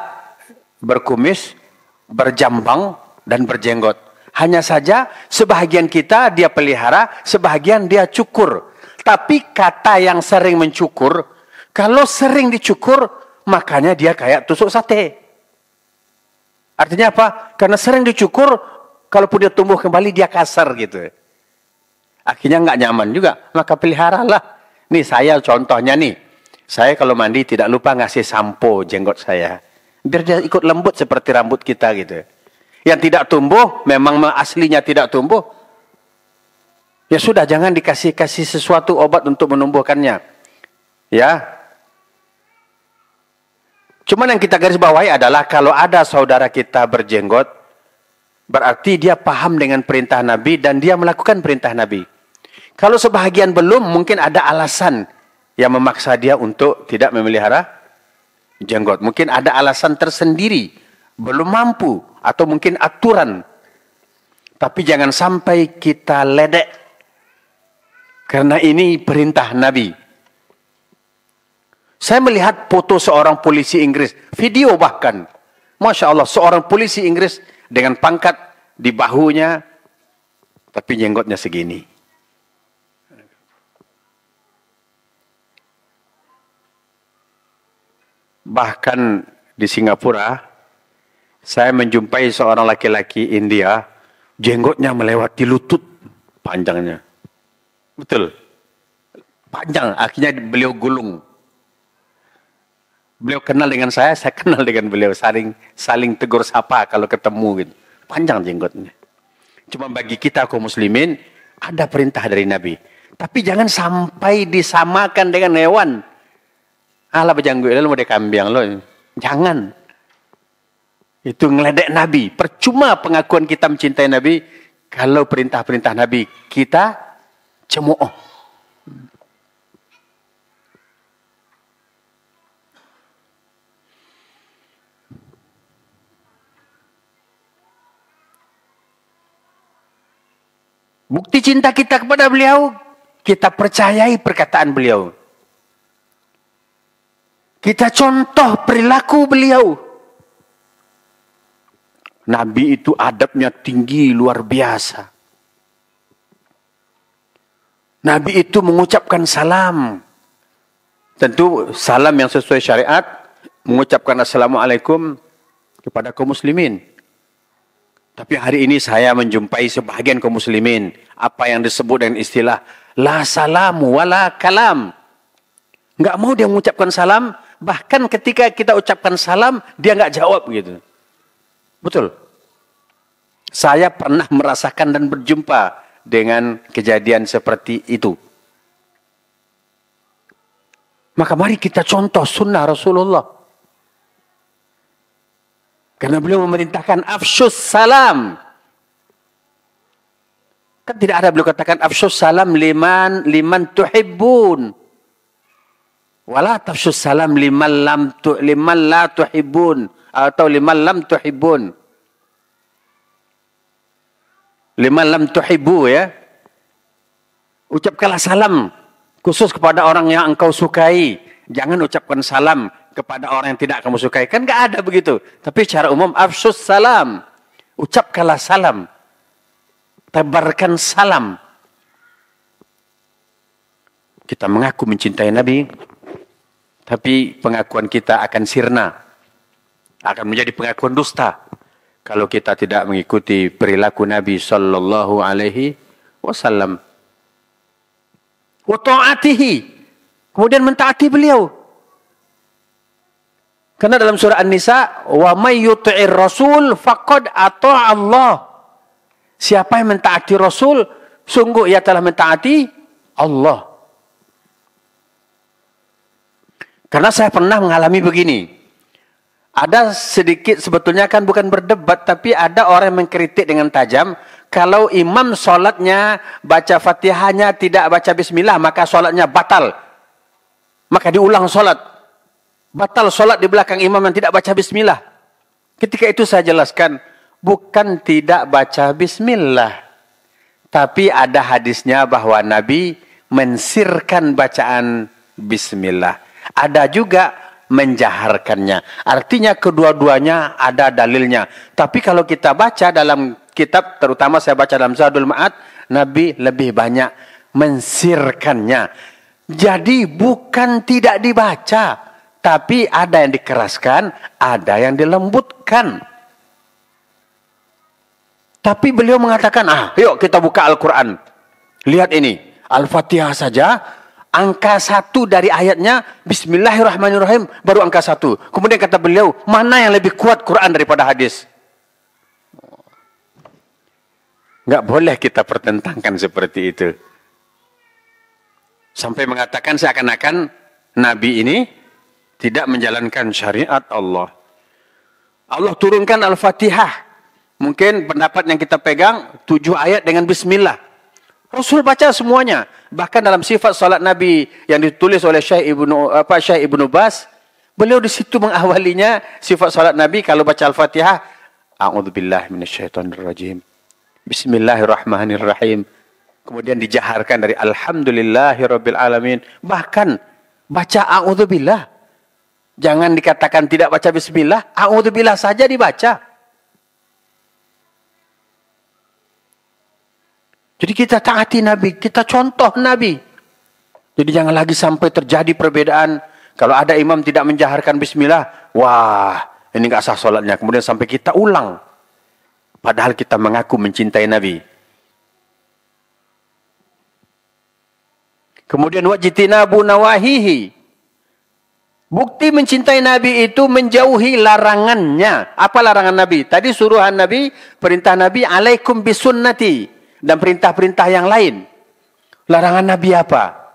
berkumis, berjambang, dan berjenggot. Hanya saja sebahagian kita dia pelihara, sebahagian dia cukur. Tapi kata yang sering mencukur, kalau sering dicukur, makanya dia kayak tusuk sate. Artinya apa? Karena sering dicukur, kalaupun dia tumbuh kembali, dia kasar gitu. Akhirnya nggak nyaman juga, maka peliharalah. Nih saya contohnya nih, saya kalau mandi tidak lupa ngasih sampo jenggot saya. Biar dia ikut lembut seperti rambut kita gitu. Yang tidak tumbuh, memang aslinya tidak tumbuh. Ya sudah, jangan dikasih sesuatu obat untuk menumbuhkannya. Ya. Cuman yang kita garis bawahi adalah kalau ada saudara kita berjenggot, berarti dia paham dengan perintah Nabi dan dia melakukan perintah Nabi. Kalau sebahagian belum, mungkin ada alasan yang memaksa dia untuk tidak memelihara jenggot. Mungkin ada alasan tersendiri, belum mampu, atau mungkin aturan. Tapi jangan sampai kita ledek. Karena ini perintah Nabi. Saya melihat foto seorang polisi Inggris, video bahkan. Masya Allah, seorang polisi Inggris dengan pangkat di bahunya, tapi jenggotnya segini. Bahkan di Singapura, saya menjumpai seorang laki-laki India, jenggotnya melewati lutut panjangnya. Betul. Panjang, akhirnya beliau gulung. Beliau kenal dengan saya kenal dengan beliau. Saling tegur sapa kalau ketemu gitu. Panjang jenggotnya. Cuma bagi kita kaum muslimin, ada perintah dari Nabi. Tapi jangan sampai disamakan dengan hewan. Alah bejanggu lo mau dekambing lo. Jangan. Itu ngeledek Nabi. Percuma pengakuan kita mencintai Nabi kalau perintah-perintah Nabi kita cemooh. Bukti cinta kita kepada beliau, kita percayai perkataan beliau. Kita contoh perilaku beliau. Nabi itu adabnya tinggi, luar biasa. Nabi itu mengucapkan salam. Tentu salam yang sesuai syariat, mengucapkan assalamualaikum kepada kaum muslimin. Tapi hari ini saya menjumpai sebahagian kaum muslimin, apa yang disebut dengan istilah la salam wala kalam. Enggak mau dia mengucapkan salam, bahkan ketika kita ucapkan salam, dia enggak jawab gitu. Betul. Saya pernah merasakan dan berjumpa dengan kejadian seperti itu. Maka mari kita contoh sunnah Rasulullah. Karena beliau memerintahkan afsyus salam. Kan tidak ada beliau katakan afsyus salam liman tuhibbun. Wala tafsyus salam liman la tuhibbun. Atau liman lam tuhibbun. Liman lam tuhibbu ya. Ucapkanlah salam khusus kepada orang yang engkau sukai. Jangan ucapkan salam kepada orang yang tidak kamu sukai. Kan gak ada begitu. Tapi secara umum, afsyus salam. Ucapkanlah salam. Tebarkan salam. Kita mengaku mencintai Nabi. Tapi pengakuan kita akan sirna. Akan menjadi pengakuan dusta. Kalau kita tidak mengikuti perilaku Nabi Sallallahu Alaihi Wasallam. Wa ta'atihi. Kemudian mentaati beliau. Karena dalam surah An-Nisa, wa may yuti'ir rasul faqad ata'a Allah. Siapa yang mentaati Rasul, sungguh ia telah mentaati Allah. Karena saya pernah mengalami begini. Ada sedikit, sebetulnya kan bukan berdebat, tapi ada orang yang mengkritik dengan tajam. Kalau imam sholatnya, baca fatihahnya, tidak baca bismillah, maka sholatnya batal. Maka diulang sholat. Batal sholat di belakang imam yang tidak baca bismillah. Ketika itu saya jelaskan, bukan tidak baca bismillah. Tapi ada hadisnya bahwa Nabi mensirkan bacaan bismillah. Ada juga menjaharkannya. Artinya kedua-duanya ada dalilnya. Tapi kalau kita baca dalam kitab, terutama saya baca dalam Zadul Ma'ad, Nabi lebih banyak mensirkannya. Jadi bukan tidak dibaca, tapi ada yang dikeraskan, ada yang dilembutkan. Tapi beliau mengatakan, yuk kita buka Al-Quran. Lihat ini, Al-Fatihah saja, angka 1 dari ayatnya, Bismillahirrahmanirrahim, baru angka 1. Kemudian kata beliau, mana yang lebih kuat Quran daripada hadis? Nggak boleh kita pertentangkan seperti itu. Sampai mengatakan seakan-akan Nabi ini tidak menjalankan syariat Allah. Allah turunkan Al-Fatihah. Mungkin pendapat yang kita pegang 7 ayat dengan Bismillah. Rasul baca semuanya. Bahkan dalam sifat salat Nabi yang ditulis oleh Syekh Ibnu Bas, beliau di situ mengawalinya sifat salat Nabi kalau baca Al-Fatihah, A'udzubillahi minasyaitonirrajim. Bismillahirrahmanirrahim. Kemudian dijaharkan dari Alhamdulillahirabbil alamin. Bahkan baca A'udzubillah. Jangan dikatakan tidak baca Bismillah, A'udzubillah saja dibaca. Jadi kita taati Nabi, kita contoh Nabi. Jadi jangan lagi sampai terjadi perbedaan. Kalau ada imam tidak menjaharkan Bismillah, wah ini nggak sah sholatnya. Kemudian sampai kita ulang. Padahal kita mengaku mencintai Nabi. Kemudian wajtinabu nawahihi. Bukti mencintai Nabi itu menjauhi larangannya. Apa larangan Nabi? Tadi suruhan Nabi, perintah Nabi, alaikum bisunnati. Dan perintah-perintah yang lain. Larangan Nabi apa?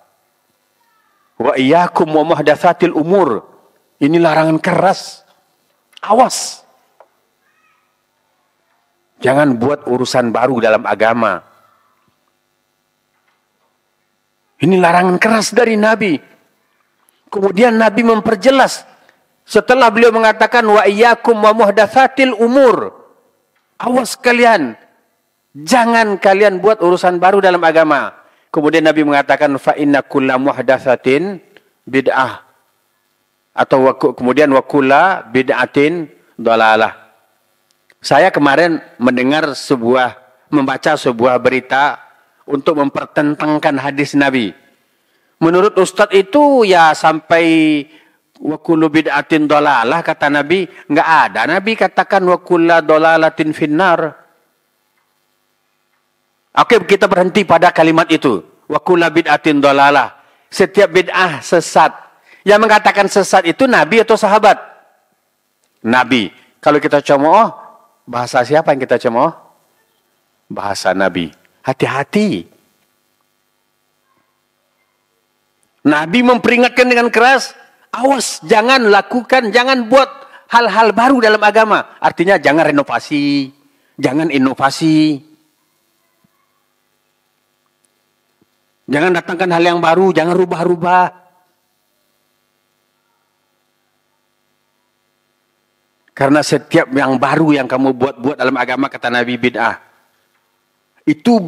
Wa iyyakum wa muhdatsatil umur. Ini larangan keras. Awas. Jangan buat urusan baru dalam agama. Ini larangan keras dari Nabi. Kemudian Nabi memperjelas. Setelah beliau mengatakan wa iyyakum wa muhdatsatil umur. Awas kalian. Jangan kalian buat urusan baru dalam agama. Kemudian Nabi mengatakan fa inna kulla muhdatsatin bid'ah. Atau kemudian wa kulla bid'atin dhalalah. Saya kemarin membaca sebuah berita untuk mempertentangkan hadis Nabi. Menurut Ustadz itu ya sampai wa kullu bid'atin dhalalah kata Nabi, enggak ada Nabi katakan wa kullu dhalalatin finnar. Oke, kita berhenti pada kalimat itu. Wa kullu bid'atin dhalalah. Setiap bid'ah sesat. Yang mengatakan sesat itu Nabi atau sahabat? Nabi. Kalau kita cemooh, bahasa siapa yang kita cemooh? Bahasa Nabi. Hati-hati. Nabi memperingatkan dengan keras, awas, jangan lakukan, jangan buat hal-hal baru dalam agama. Artinya jangan renovasi, jangan inovasi. Jangan datangkan hal yang baru, jangan rubah-rubah. Karena setiap yang baru yang kamu buat-buat dalam agama, kata Nabi, bid'ah. Itu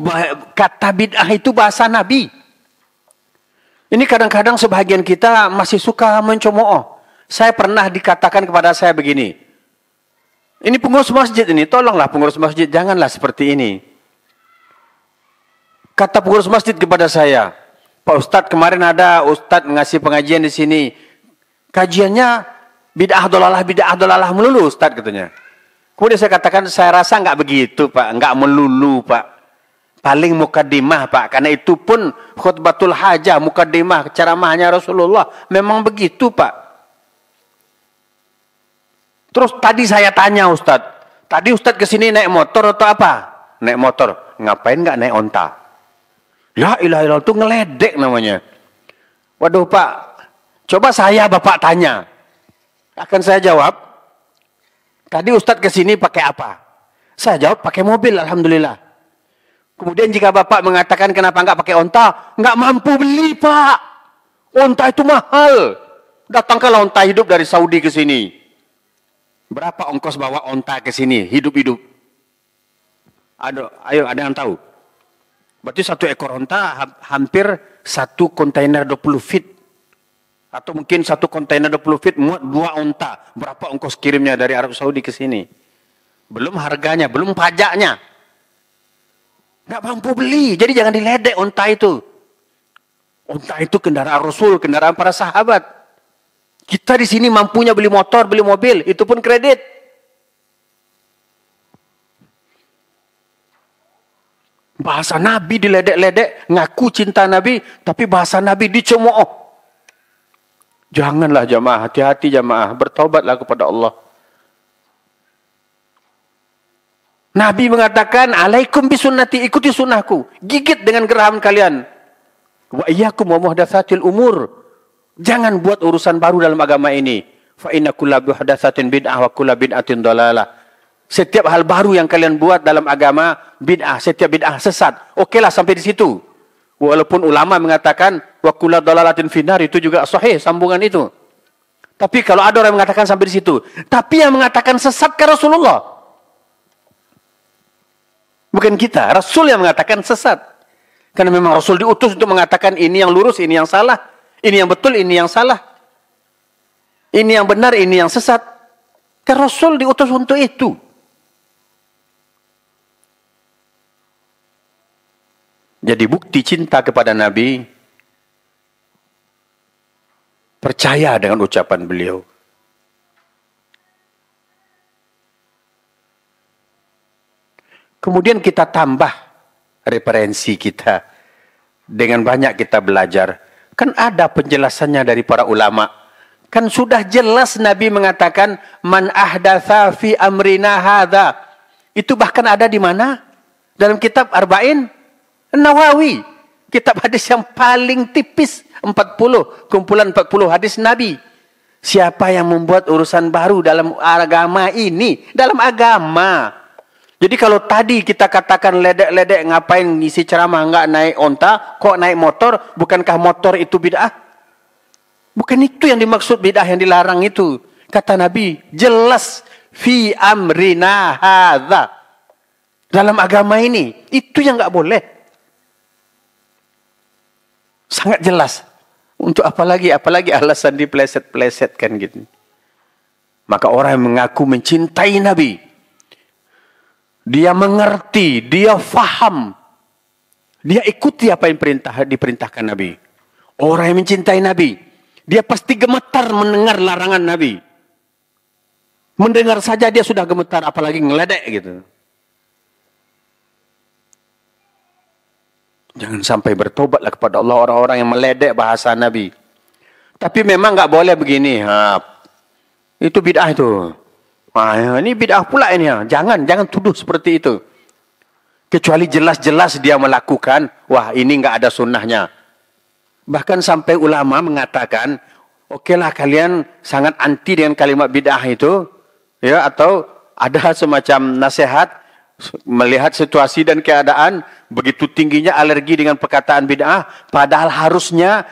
kata bid'ah itu bahasa Nabi. Ini kadang-kadang sebahagian kita masih suka mencemooh. Saya pernah dikatakan kepada saya begini. Ini pengurus masjid ini, tolonglah pengurus masjid, janganlah seperti ini. Kata pengurus masjid kepada saya, Pak Ustadz, kemarin ada Ustadz ngasih pengajian di sini. Kajiannya bid'ah dolalah melulu Ustadz katanya. Kemudian saya katakan, saya rasa nggak begitu Pak, nggak melulu Pak. Paling mukaddimah Pak, karena itu pun khutbatul hajah, mukaddimah, ceramahnya Rasulullah. Memang begitu Pak. Terus tadi saya tanya Ustadz, tadi Ustadz kesini naik motor atau apa? Naik motor, ngapain nggak naik onta? Ya ilah itu ngeledek namanya. Waduh Pak, coba Bapak tanya. Akan saya jawab, tadi Ustadz kesini pakai apa? Saya jawab pakai mobil, alhamdulillah. Kemudian jika Bapak mengatakan kenapa nggak pakai onta, nggak mampu beli Pak. Onta itu mahal. Datangkanlah onta hidup dari Saudi ke sini. Berapa ongkos bawa onta ke sini, hidup-hidup? Ayo, ada yang tahu? Berarti satu ekor onta hampir satu kontainer 20 feet. Atau mungkin satu kontainer 20 feet muat 2 onta. Berapa ongkos kirimnya dari Arab Saudi ke sini? Belum harganya, belum pajaknya. Nggak mampu beli. Jadi jangan diledek unta itu. Unta itu kendaraan Rasul, kendaraan para sahabat. Kita di sini mampunya beli motor, beli mobil, itu pun kredit. Bahasa Nabi diledek-ledek, ngaku cinta Nabi, tapi bahasa Nabi dicemooh. Janganlah jamaah, hati-hati jamaah, bertaubatlah kepada Allah. Nabi mengatakan, alaikum bisunnati, ikuti sunnahku. Gigit dengan geraham kalian. Wa iyyakum wa muhdatsatil umur. Jangan buat urusan baru dalam agama ini. Fa inna kulla muhdatsatin bid'ah wa kulla bid'atin dhalalah. Setiap hal baru yang kalian buat dalam agama, bid'ah. Setiap bid'ah sesat. Okeylah sampai di situ. Walaupun ulama mengatakan, wa kulla dhalalatin finnar, itu juga sahih sambungan itu. Tapi kalau ada orang yang mengatakan sampai di situ. Tapi yang mengatakan sesat ke Rasulullah. Bukan kita, Rasul yang mengatakan sesat. Karena memang Rasul diutus untuk mengatakan ini yang lurus, ini yang salah. Ini yang betul, ini yang salah. Ini yang benar, ini yang sesat. Karena Rasul diutus untuk itu. Jadi bukti cinta kepada Nabi, percaya dengan ucapan beliau. Kemudian kita tambah referensi kita. Dengan banyak kita belajar. Kan ada penjelasannya dari para ulama. Kan sudah jelas Nabi mengatakan, man ahdatsa fi amrina hadza. Itu bahkan ada di mana? Dalam kitab Arba'in Nawawi. Kitab hadis yang paling tipis. 40. Kumpulan 40 hadis Nabi. Siapa yang membuat urusan baru dalam agama ini? Dalam agama. Jadi kalau tadi kita katakan ledek-ledek ngapain ngisi ceramah nggak naik onta, kok naik motor, bukankah motor itu bid'ah? Bukan itu yang dimaksud bid'ah yang dilarang itu. Kata Nabi, jelas fi amrina hadza. Dalam agama ini, itu yang nggak boleh. Sangat jelas. Untuk apalagi alasan dipleset-plesetkan gitu. Maka orang yang mengaku mencintai Nabi, dia mengerti, dia faham. Dia ikuti apa yang diperintahkan Nabi. Orang yang mencintai Nabi, dia pasti gemetar mendengar larangan Nabi. Mendengar saja dia sudah gemetar, apalagi ngeledek gitu. Jangan sampai bertobatlah kepada Allah orang-orang yang meledek bahasa Nabi. Tapi memang nggak boleh begini. Itu bid'ah itu. Ini bid'ah pula ini. Jangan tuduh seperti itu. Kecuali jelas-jelas dia melakukan, wah ini nggak ada sunnahnya. Bahkan sampai ulama mengatakan, okelah kalian sangat anti dengan kalimat bid'ah itu, ya, atau ada semacam nasihat melihat situasi dan keadaan begitu tingginya alergi dengan perkataan bid'ah, padahal harusnya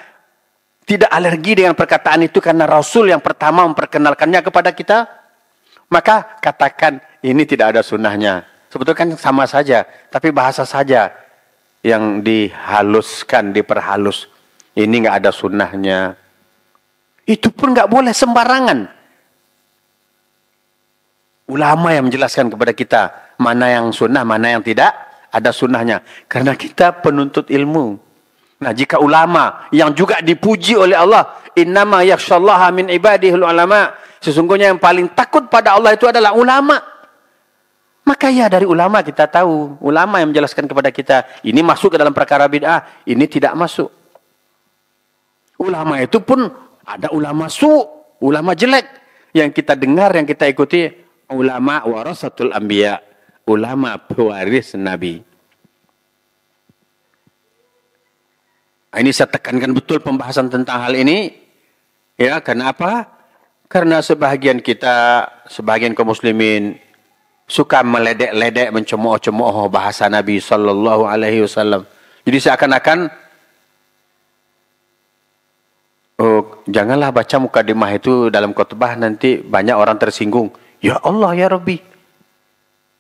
tidak alergi dengan perkataan itu karena Rasul yang pertama memperkenalkannya kepada kita. Maka katakan ini tidak ada sunnahnya. Sebetulnya kan sama saja, tapi bahasa saja yang dihaluskan, diperhalus. Ini nggak ada sunnahnya. Itu pun nggak boleh sembarangan. Ulama yang menjelaskan kepada kita mana yang sunnah, mana yang tidak ada sunnahnya. Karena kita penuntut ilmu. Nah, jika ulama yang juga dipuji oleh Allah, innama yakhshallaha min ibadihil ulama. Sesungguhnya yang paling takut pada Allah itu adalah ulama. Maka ya dari ulama kita tahu. Ulama yang menjelaskan kepada kita. Ini masuk ke dalam perkara bid'ah. Ini tidak masuk. Ulama itu pun ada ulama ulama jelek. Yang kita dengar, yang kita ikuti. Ulama warasatul anbiya. Ulama pewaris Nabi. Ini saya tekankan betul pembahasan tentang hal ini. Ya, kenapa? Karena sebahagian kita, sebahagian kaum muslimin suka meledek-ledek, mencemooh-cemooh bahasa Nabi sallallahu alaihi wasallam. Jadi seakan-akan janganlah baca mukadimah itu dalam khutbah, nanti banyak orang tersinggung. Ya Allah ya Rabbi.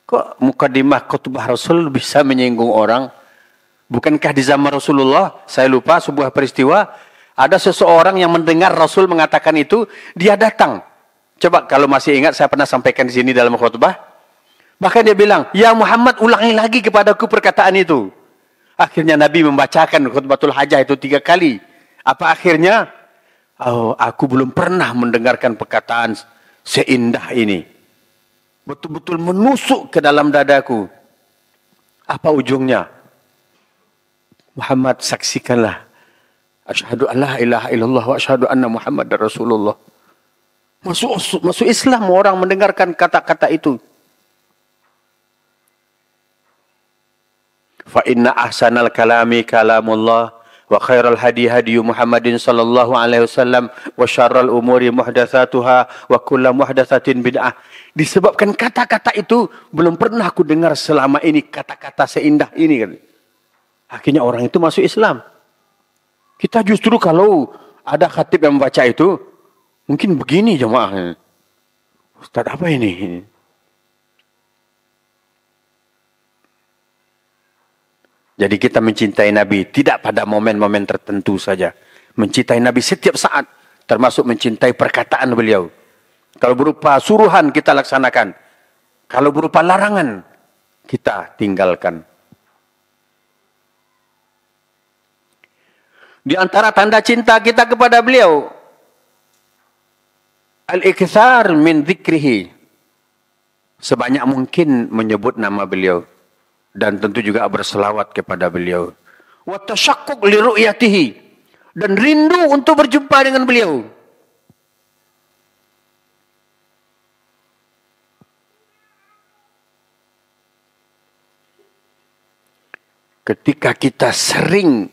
Kok mukadimah khutbah Rasul bisa menyinggung orang? Bukankah di zaman Rasulullah, saya lupa sebuah peristiwa, ada seseorang yang mendengar Rasul mengatakan itu, dia datang. Coba kalau masih ingat, saya pernah sampaikan di sini dalam khutbah. Bahkan dia bilang, ya Muhammad ulangi lagi kepadaku perkataan itu. Akhirnya Nabi membacakan khutbatul hajah itu 3 kali. Apa akhirnya? Oh, aku belum pernah mendengarkan perkataan seindah ini. Betul-betul menusuk ke dalam dadaku. Apa ujungnya? Muhammad, saksikanlah. Asyhadu an la ilaha illallah wa asyhadu anna Muhammadar Rasulullah. Masuk Islam orang mendengarkan kata-kata itu. Fa inna ahsanal kalami kalamullah wa khairal hadi hadi Muhammadin sallallahu alaihi wasallam wa syarrul umuri muhdatsatuha wa kullu muhdatsatin bid'ah. Disebabkan kata-kata itu belum pernah aku dengar selama ini kata-kata seindah ini. Akhirnya orang itu masuk Islam. Kita justru kalau ada khatib yang membaca itu mungkin begini jemaah. Ustaz apa ini? Jadi kita mencintai Nabi tidak pada momen-momen tertentu saja. Mencintai Nabi setiap saat. Termasuk mencintai perkataan beliau. Kalau berupa suruhan kita laksanakan. Kalau berupa larangan kita tinggalkan. Di antara tanda cinta kita kepada beliau. Al-ikthar min dzikrihi. Sebanyak mungkin menyebut nama beliau. Dan tentu juga berselawat kepada beliau. Wa tasyaqquk li ru'yatihi. Dan rindu untuk berjumpa dengan beliau. Ketika kita sering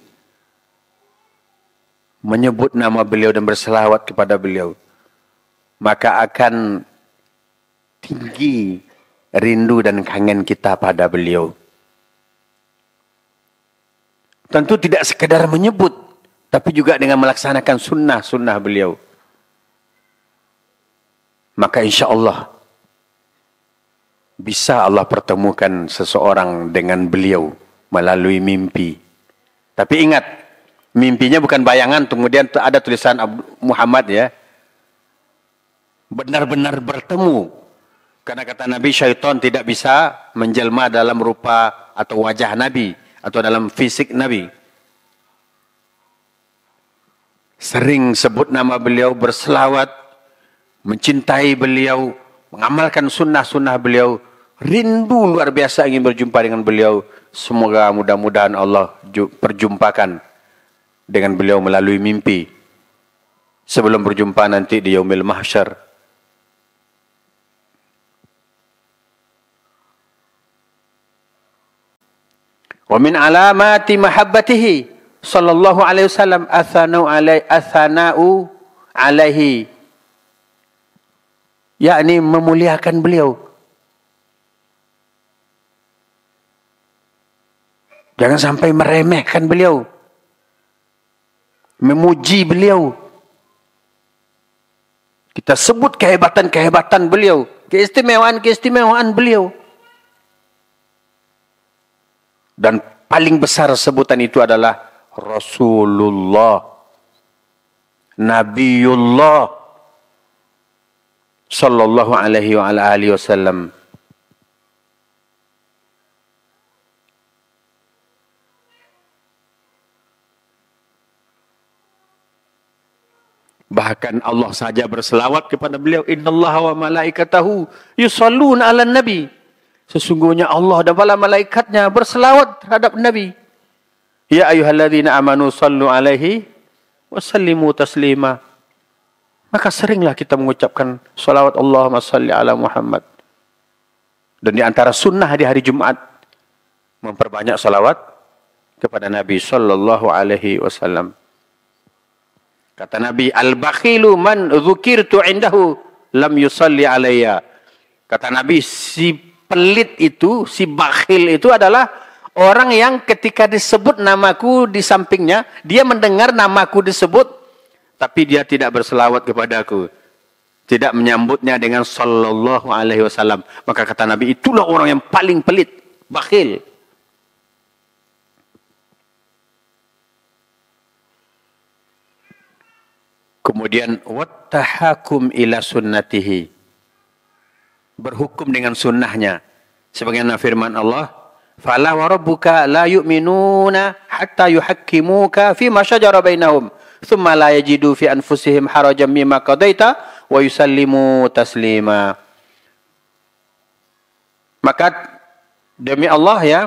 menyebut nama beliau dan berselawat kepada beliau, maka akan tinggi rindu dan kangen kita pada beliau. Tentu tidak sekedar menyebut, tapi juga dengan melaksanakan sunnah-sunnah beliau. Maka insya Allah bisa Allah pertemukan seseorang dengan beliau melalui mimpi. Tapi ingat, mimpinya bukan bayangan, kemudian ada tulisan Muhammad ya. Benar-benar bertemu. Karena kata Nabi, syaitan tidak bisa menjelma dalam rupa atau wajah Nabi. Atau dalam fisik Nabi. Sering sebut nama beliau, berselawat, mencintai beliau, mengamalkan sunnah-sunnah beliau, rindu luar biasa ingin berjumpa dengan beliau. Semoga mudah-mudahan Allah perjumpakan dengan beliau melalui mimpi. Sebelum berjumpa nanti di Yaumil Mahsyar. Wa min alamati mahabbatihi sallallahu alaihi wasallam athana'u alaihi, yakni memuliakan beliau. Jangan sampai meremehkan beliau, memuji beliau. Kita sebut kehebatan-kehebatan beliau, keistimewaan-keistimewaan beliau. Dan paling besar sebutan itu adalah Rasulullah, Nabiullah sallallahu alaihi wa alihi wasallam. Bahkan Allah saja berselawat kepada beliau. Innallaha wa malaikatahu yusholluna 'alan nabi. Sesungguhnya Allah dan para malaikatnya berselawat terhadap Nabi. Ya ayyuhalladzina amanu sallu alaihi wa sallimu taslima. Maka seringlah kita mengucapkan salawat Allahumma salli ala Muhammad. Dan di antara sunnah di hari Jumat, memperbanyak salawat kepada Nabi sallallahu alaihi wasallam. Kata Nabi, al-bakhilu man dzukirtu indahu lam yusalli alayya. Kata Nabi, si pelit itu, si bakhil itu adalah orang yang ketika disebut namaku di sampingnya, dia mendengar namaku disebut, tapi dia tidak berselawat kepadaku. Tidak menyambutnya dengan sallallahu alaihi wasallam. Maka kata Nabi, itulah orang yang paling pelit, bakhil. Kemudian wattahakum ila sunnatihi. Berhukum dengan sunnahnya. Sebagaimana firman Allah, "Fala wa rabbuka la yu'minuna hatta yuhakkimuka fi ma shajara bainahum, thumma la yajidu fi anfusihim harajan mimma qadaita wa yusallimu taslima." Maka demi Allah ya,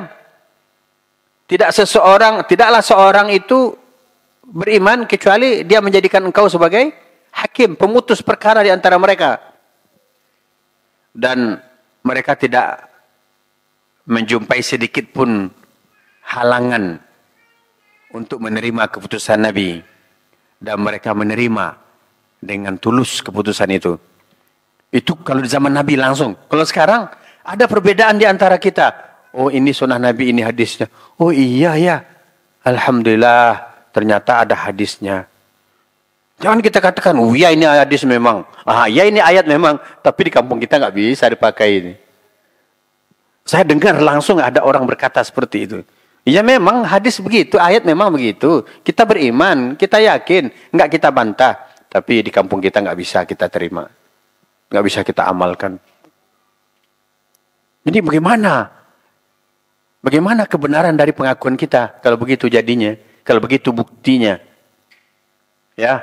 tidaklah seorang itu beriman kecuali dia menjadikan engkau sebagai hakim, pemutus perkara di antara mereka. Dan mereka tidak menjumpai sedikit pun halangan untuk menerima keputusan Nabi. Dan mereka menerima dengan tulus keputusan itu. Itu kalau di zaman Nabi langsung. Kalau sekarang ada perbedaan di antara kita. Oh ini sunnah Nabi, ini hadisnya. Oh iya ya. Alhamdulillah ternyata ada hadisnya. Jangan kita katakan, oh ya ini hadis memang. Ah ya ini ayat memang. Tapi di kampung kita nggak bisa dipakai ini. Saya dengar langsung ada orang berkata seperti itu. Ya memang hadis begitu, ayat memang begitu. Kita beriman, kita yakin, nggak kita bantah. Tapi di kampung kita nggak bisa kita terima. Nggak bisa kita amalkan. Jadi bagaimana? Bagaimana kebenaran dari pengakuan kita? Kalau begitu jadinya, kalau begitu buktinya. Ya.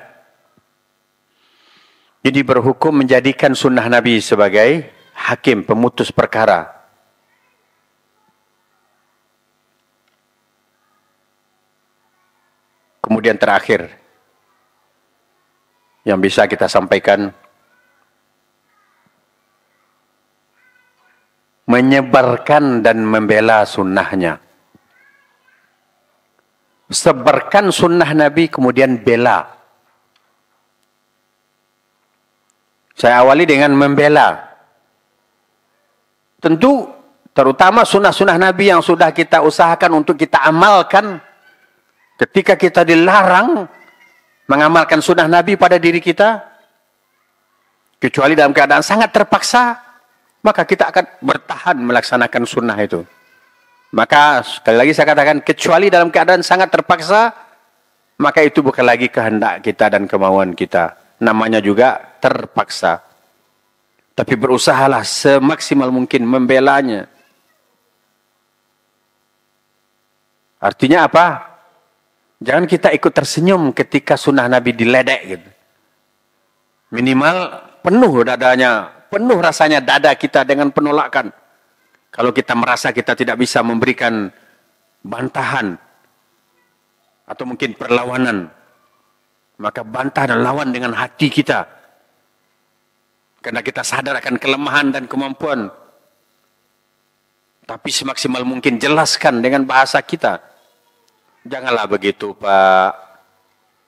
Jadi berhukum menjadikan sunnah Nabi sebagai hakim, pemutus perkara. Kemudian terakhir, yang bisa kita sampaikan, menyebarkan dan membela sunnahnya. Sebarkan sunnah Nabi, kemudian bela. Saya awali dengan membela. Tentu, terutama sunnah-sunnah Nabi yang sudah kita usahakan untuk kita amalkan. Ketika kita dilarang mengamalkan sunnah Nabi pada diri kita, kecuali dalam keadaan sangat terpaksa, maka kita akan bertahan melaksanakan sunnah itu. Maka sekali lagi saya katakan, kecuali dalam keadaan sangat terpaksa, maka itu bukan lagi kehendak kita dan kemauan kita. Namanya juga terpaksa. Tapi berusahalah semaksimal mungkin membelanya. Artinya apa? Jangan kita ikut tersenyum ketika sunnah Nabi diledek gitu. Minimal penuh dadanya, penuh rasanya dada kita dengan penolakan. Kalau kita merasa kita tidak bisa memberikan bantahan atau mungkin perlawanan, maka bantah dan lawan dengan hati kita. Karena kita sadar akan kelemahan dan kemampuan. Tapi semaksimal mungkin jelaskan dengan bahasa kita. Janganlah begitu Pak.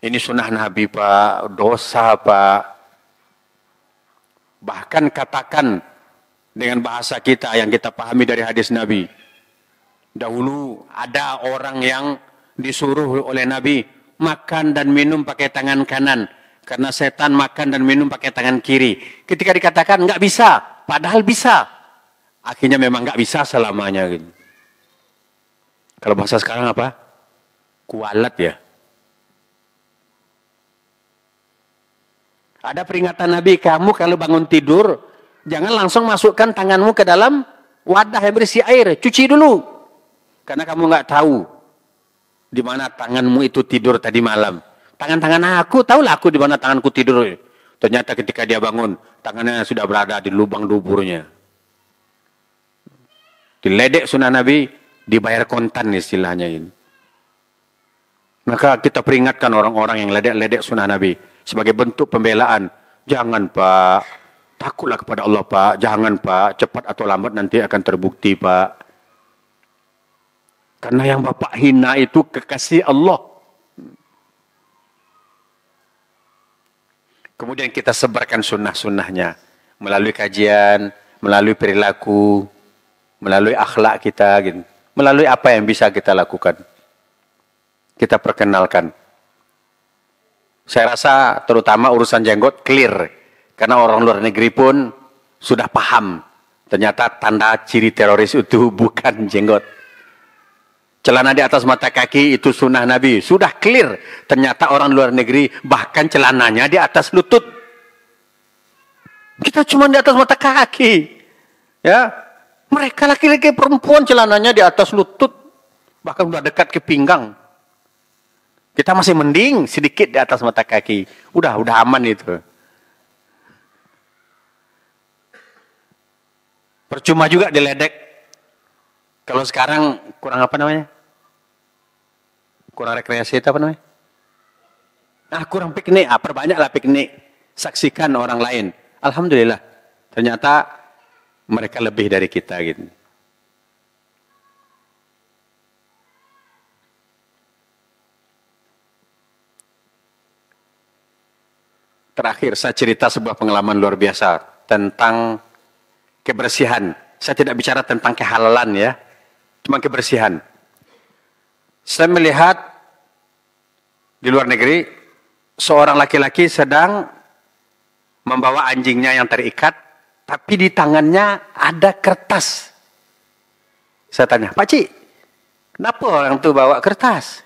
Ini sunnah Nabi Pak. Dosa Pak. Bahkan katakan dengan bahasa kita yang kita pahami dari hadis Nabi. Dahulu ada orang yang disuruh oleh Nabi makan dan minum pakai tangan kanan. Karena setan makan dan minum pakai tangan kiri. Ketika dikatakan nggak bisa. Padahal bisa. Akhirnya memang nggak bisa selamanya. Gitu. Kalau bahasa sekarang apa? Kualat ya. Ada peringatan Nabi, kamu kalau bangun tidur, jangan langsung masukkan tanganmu ke dalam wadah yang berisi air. Cuci dulu. Karena kamu nggak tahu di mana tanganmu itu tidur tadi malam. Tangan-tangan aku, tahulah aku di mana tanganku tidur. Ternyata ketika dia bangun, tangannya sudah berada di lubang duburnya. Diledek sunnah Nabi, dibayar kontan istilahnya ini. Maka kita peringatkan orang-orang yang ledek-ledek sunnah Nabi sebagai bentuk pembelaan. Jangan Pak, takutlah kepada Allah Pak. Jangan Pak, cepat atau lambat nanti akan terbukti Pak. Karena yang Bapak hina itu kekasih Allah. Kemudian kita sebarkan sunnah-sunnahnya. Melalui kajian, melalui perilaku, melalui akhlak kita. Gitu. Melalui apa yang bisa kita lakukan. Kita perkenalkan. Saya rasa terutama urusan jenggot clear. Karena orang luar negeri pun sudah paham. Ternyata tanda ciri teroris itu bukan jenggot. Celana di atas mata kaki itu sunnah Nabi. Sudah clear. Ternyata orang luar negeri bahkan celananya di atas lutut. Kita cuma di atas mata kaki. Ya. Mereka laki-laki perempuan celananya di atas lutut. Bahkan udah dekat ke pinggang. Kita masih mending sedikit di atas mata kaki. Udah aman itu. Percuma juga diledek. Kalau sekarang kurang apa namanya? Kurang rekreasi itu apa namanya? Kurang piknik. Perbanyaklah piknik. Saksikan orang lain. Alhamdulillah. Ternyata mereka lebih dari kita gitu. Terakhir saya cerita sebuah pengalaman luar biasa tentang kebersihan. Saya tidak bicara tentang kehalalan ya. Cuma kebersihan. Saya melihat di luar negeri seorang laki-laki sedang membawa anjingnya yang terikat, tapi di tangannya ada kertas. Saya tanya, Pak Cik, kenapa orang itu bawa kertas?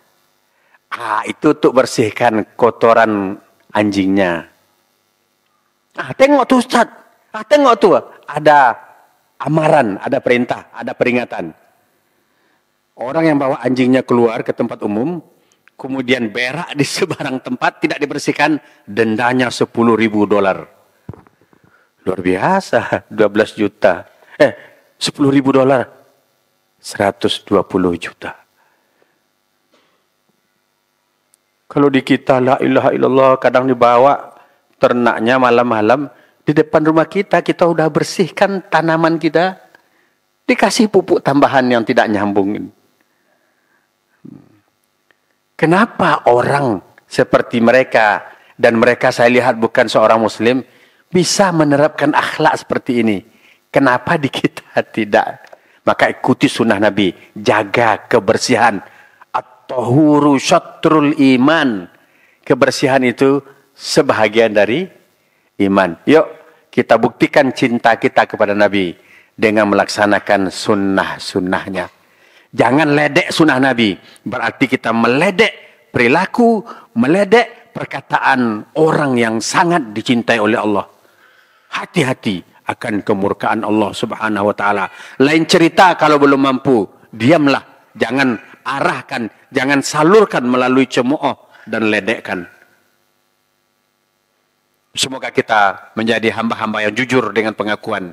Itu untuk bersihkan kotoran anjingnya. Tengok tuh Ustaz. Tengok tuh. Ada amaran, ada perintah, ada peringatan. Orang yang bawa anjingnya keluar ke tempat umum, kemudian berak di sebarang tempat, tidak dibersihkan, dendanya $10.000. Luar biasa, 12 juta. $10.000. 120 juta. Kalau di kita, la ilaha illallah, kadang dibawa ternaknya malam-malam, di depan rumah kita udah bersihkan tanaman kita, dikasih pupuk tambahan yang tidak nyambung. Kenapa orang seperti mereka, dan mereka saya lihat bukan seorang muslim, bisa menerapkan akhlak seperti ini? Kenapa di kita tidak? Maka ikuti sunnah Nabi, jaga kebersihan. At-tahuru syatrul iman. Kebersihan itu sebahagian dari iman. Yuk kita buktikan cinta kita kepada Nabi dengan melaksanakan sunnah-sunnahnya. Jangan ledek sunnah Nabi. Berarti kita meledek perilaku, meledek perkataan orang yang sangat dicintai oleh Allah. Hati-hati akan kemurkaan Allah Subhanahu wa taala. Lain cerita kalau belum mampu, diamlah. Jangan arahkan, jangan salurkan melalui cemooh dan ledekkan. Semoga kita menjadi hamba-hamba yang jujur dengan pengakuan.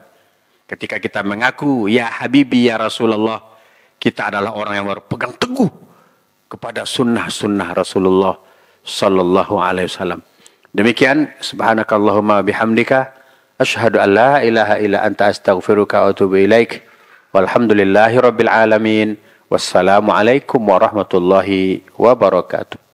Ketika kita mengaku, ya Habibi, ya Rasulullah, kita adalah orang yang berpegang teguh kepada sunnah-sunnah Rasulullah sallallahu alaihi wasallam. Demikian, subhanakallahumma bihamdika, asyhadu an la ilaha illa anta astaghfiruka wa atubu ilaik. Walhamdulillahi rabbil alamin. Wassalamualaikum warahmatullahi wabarakatuh.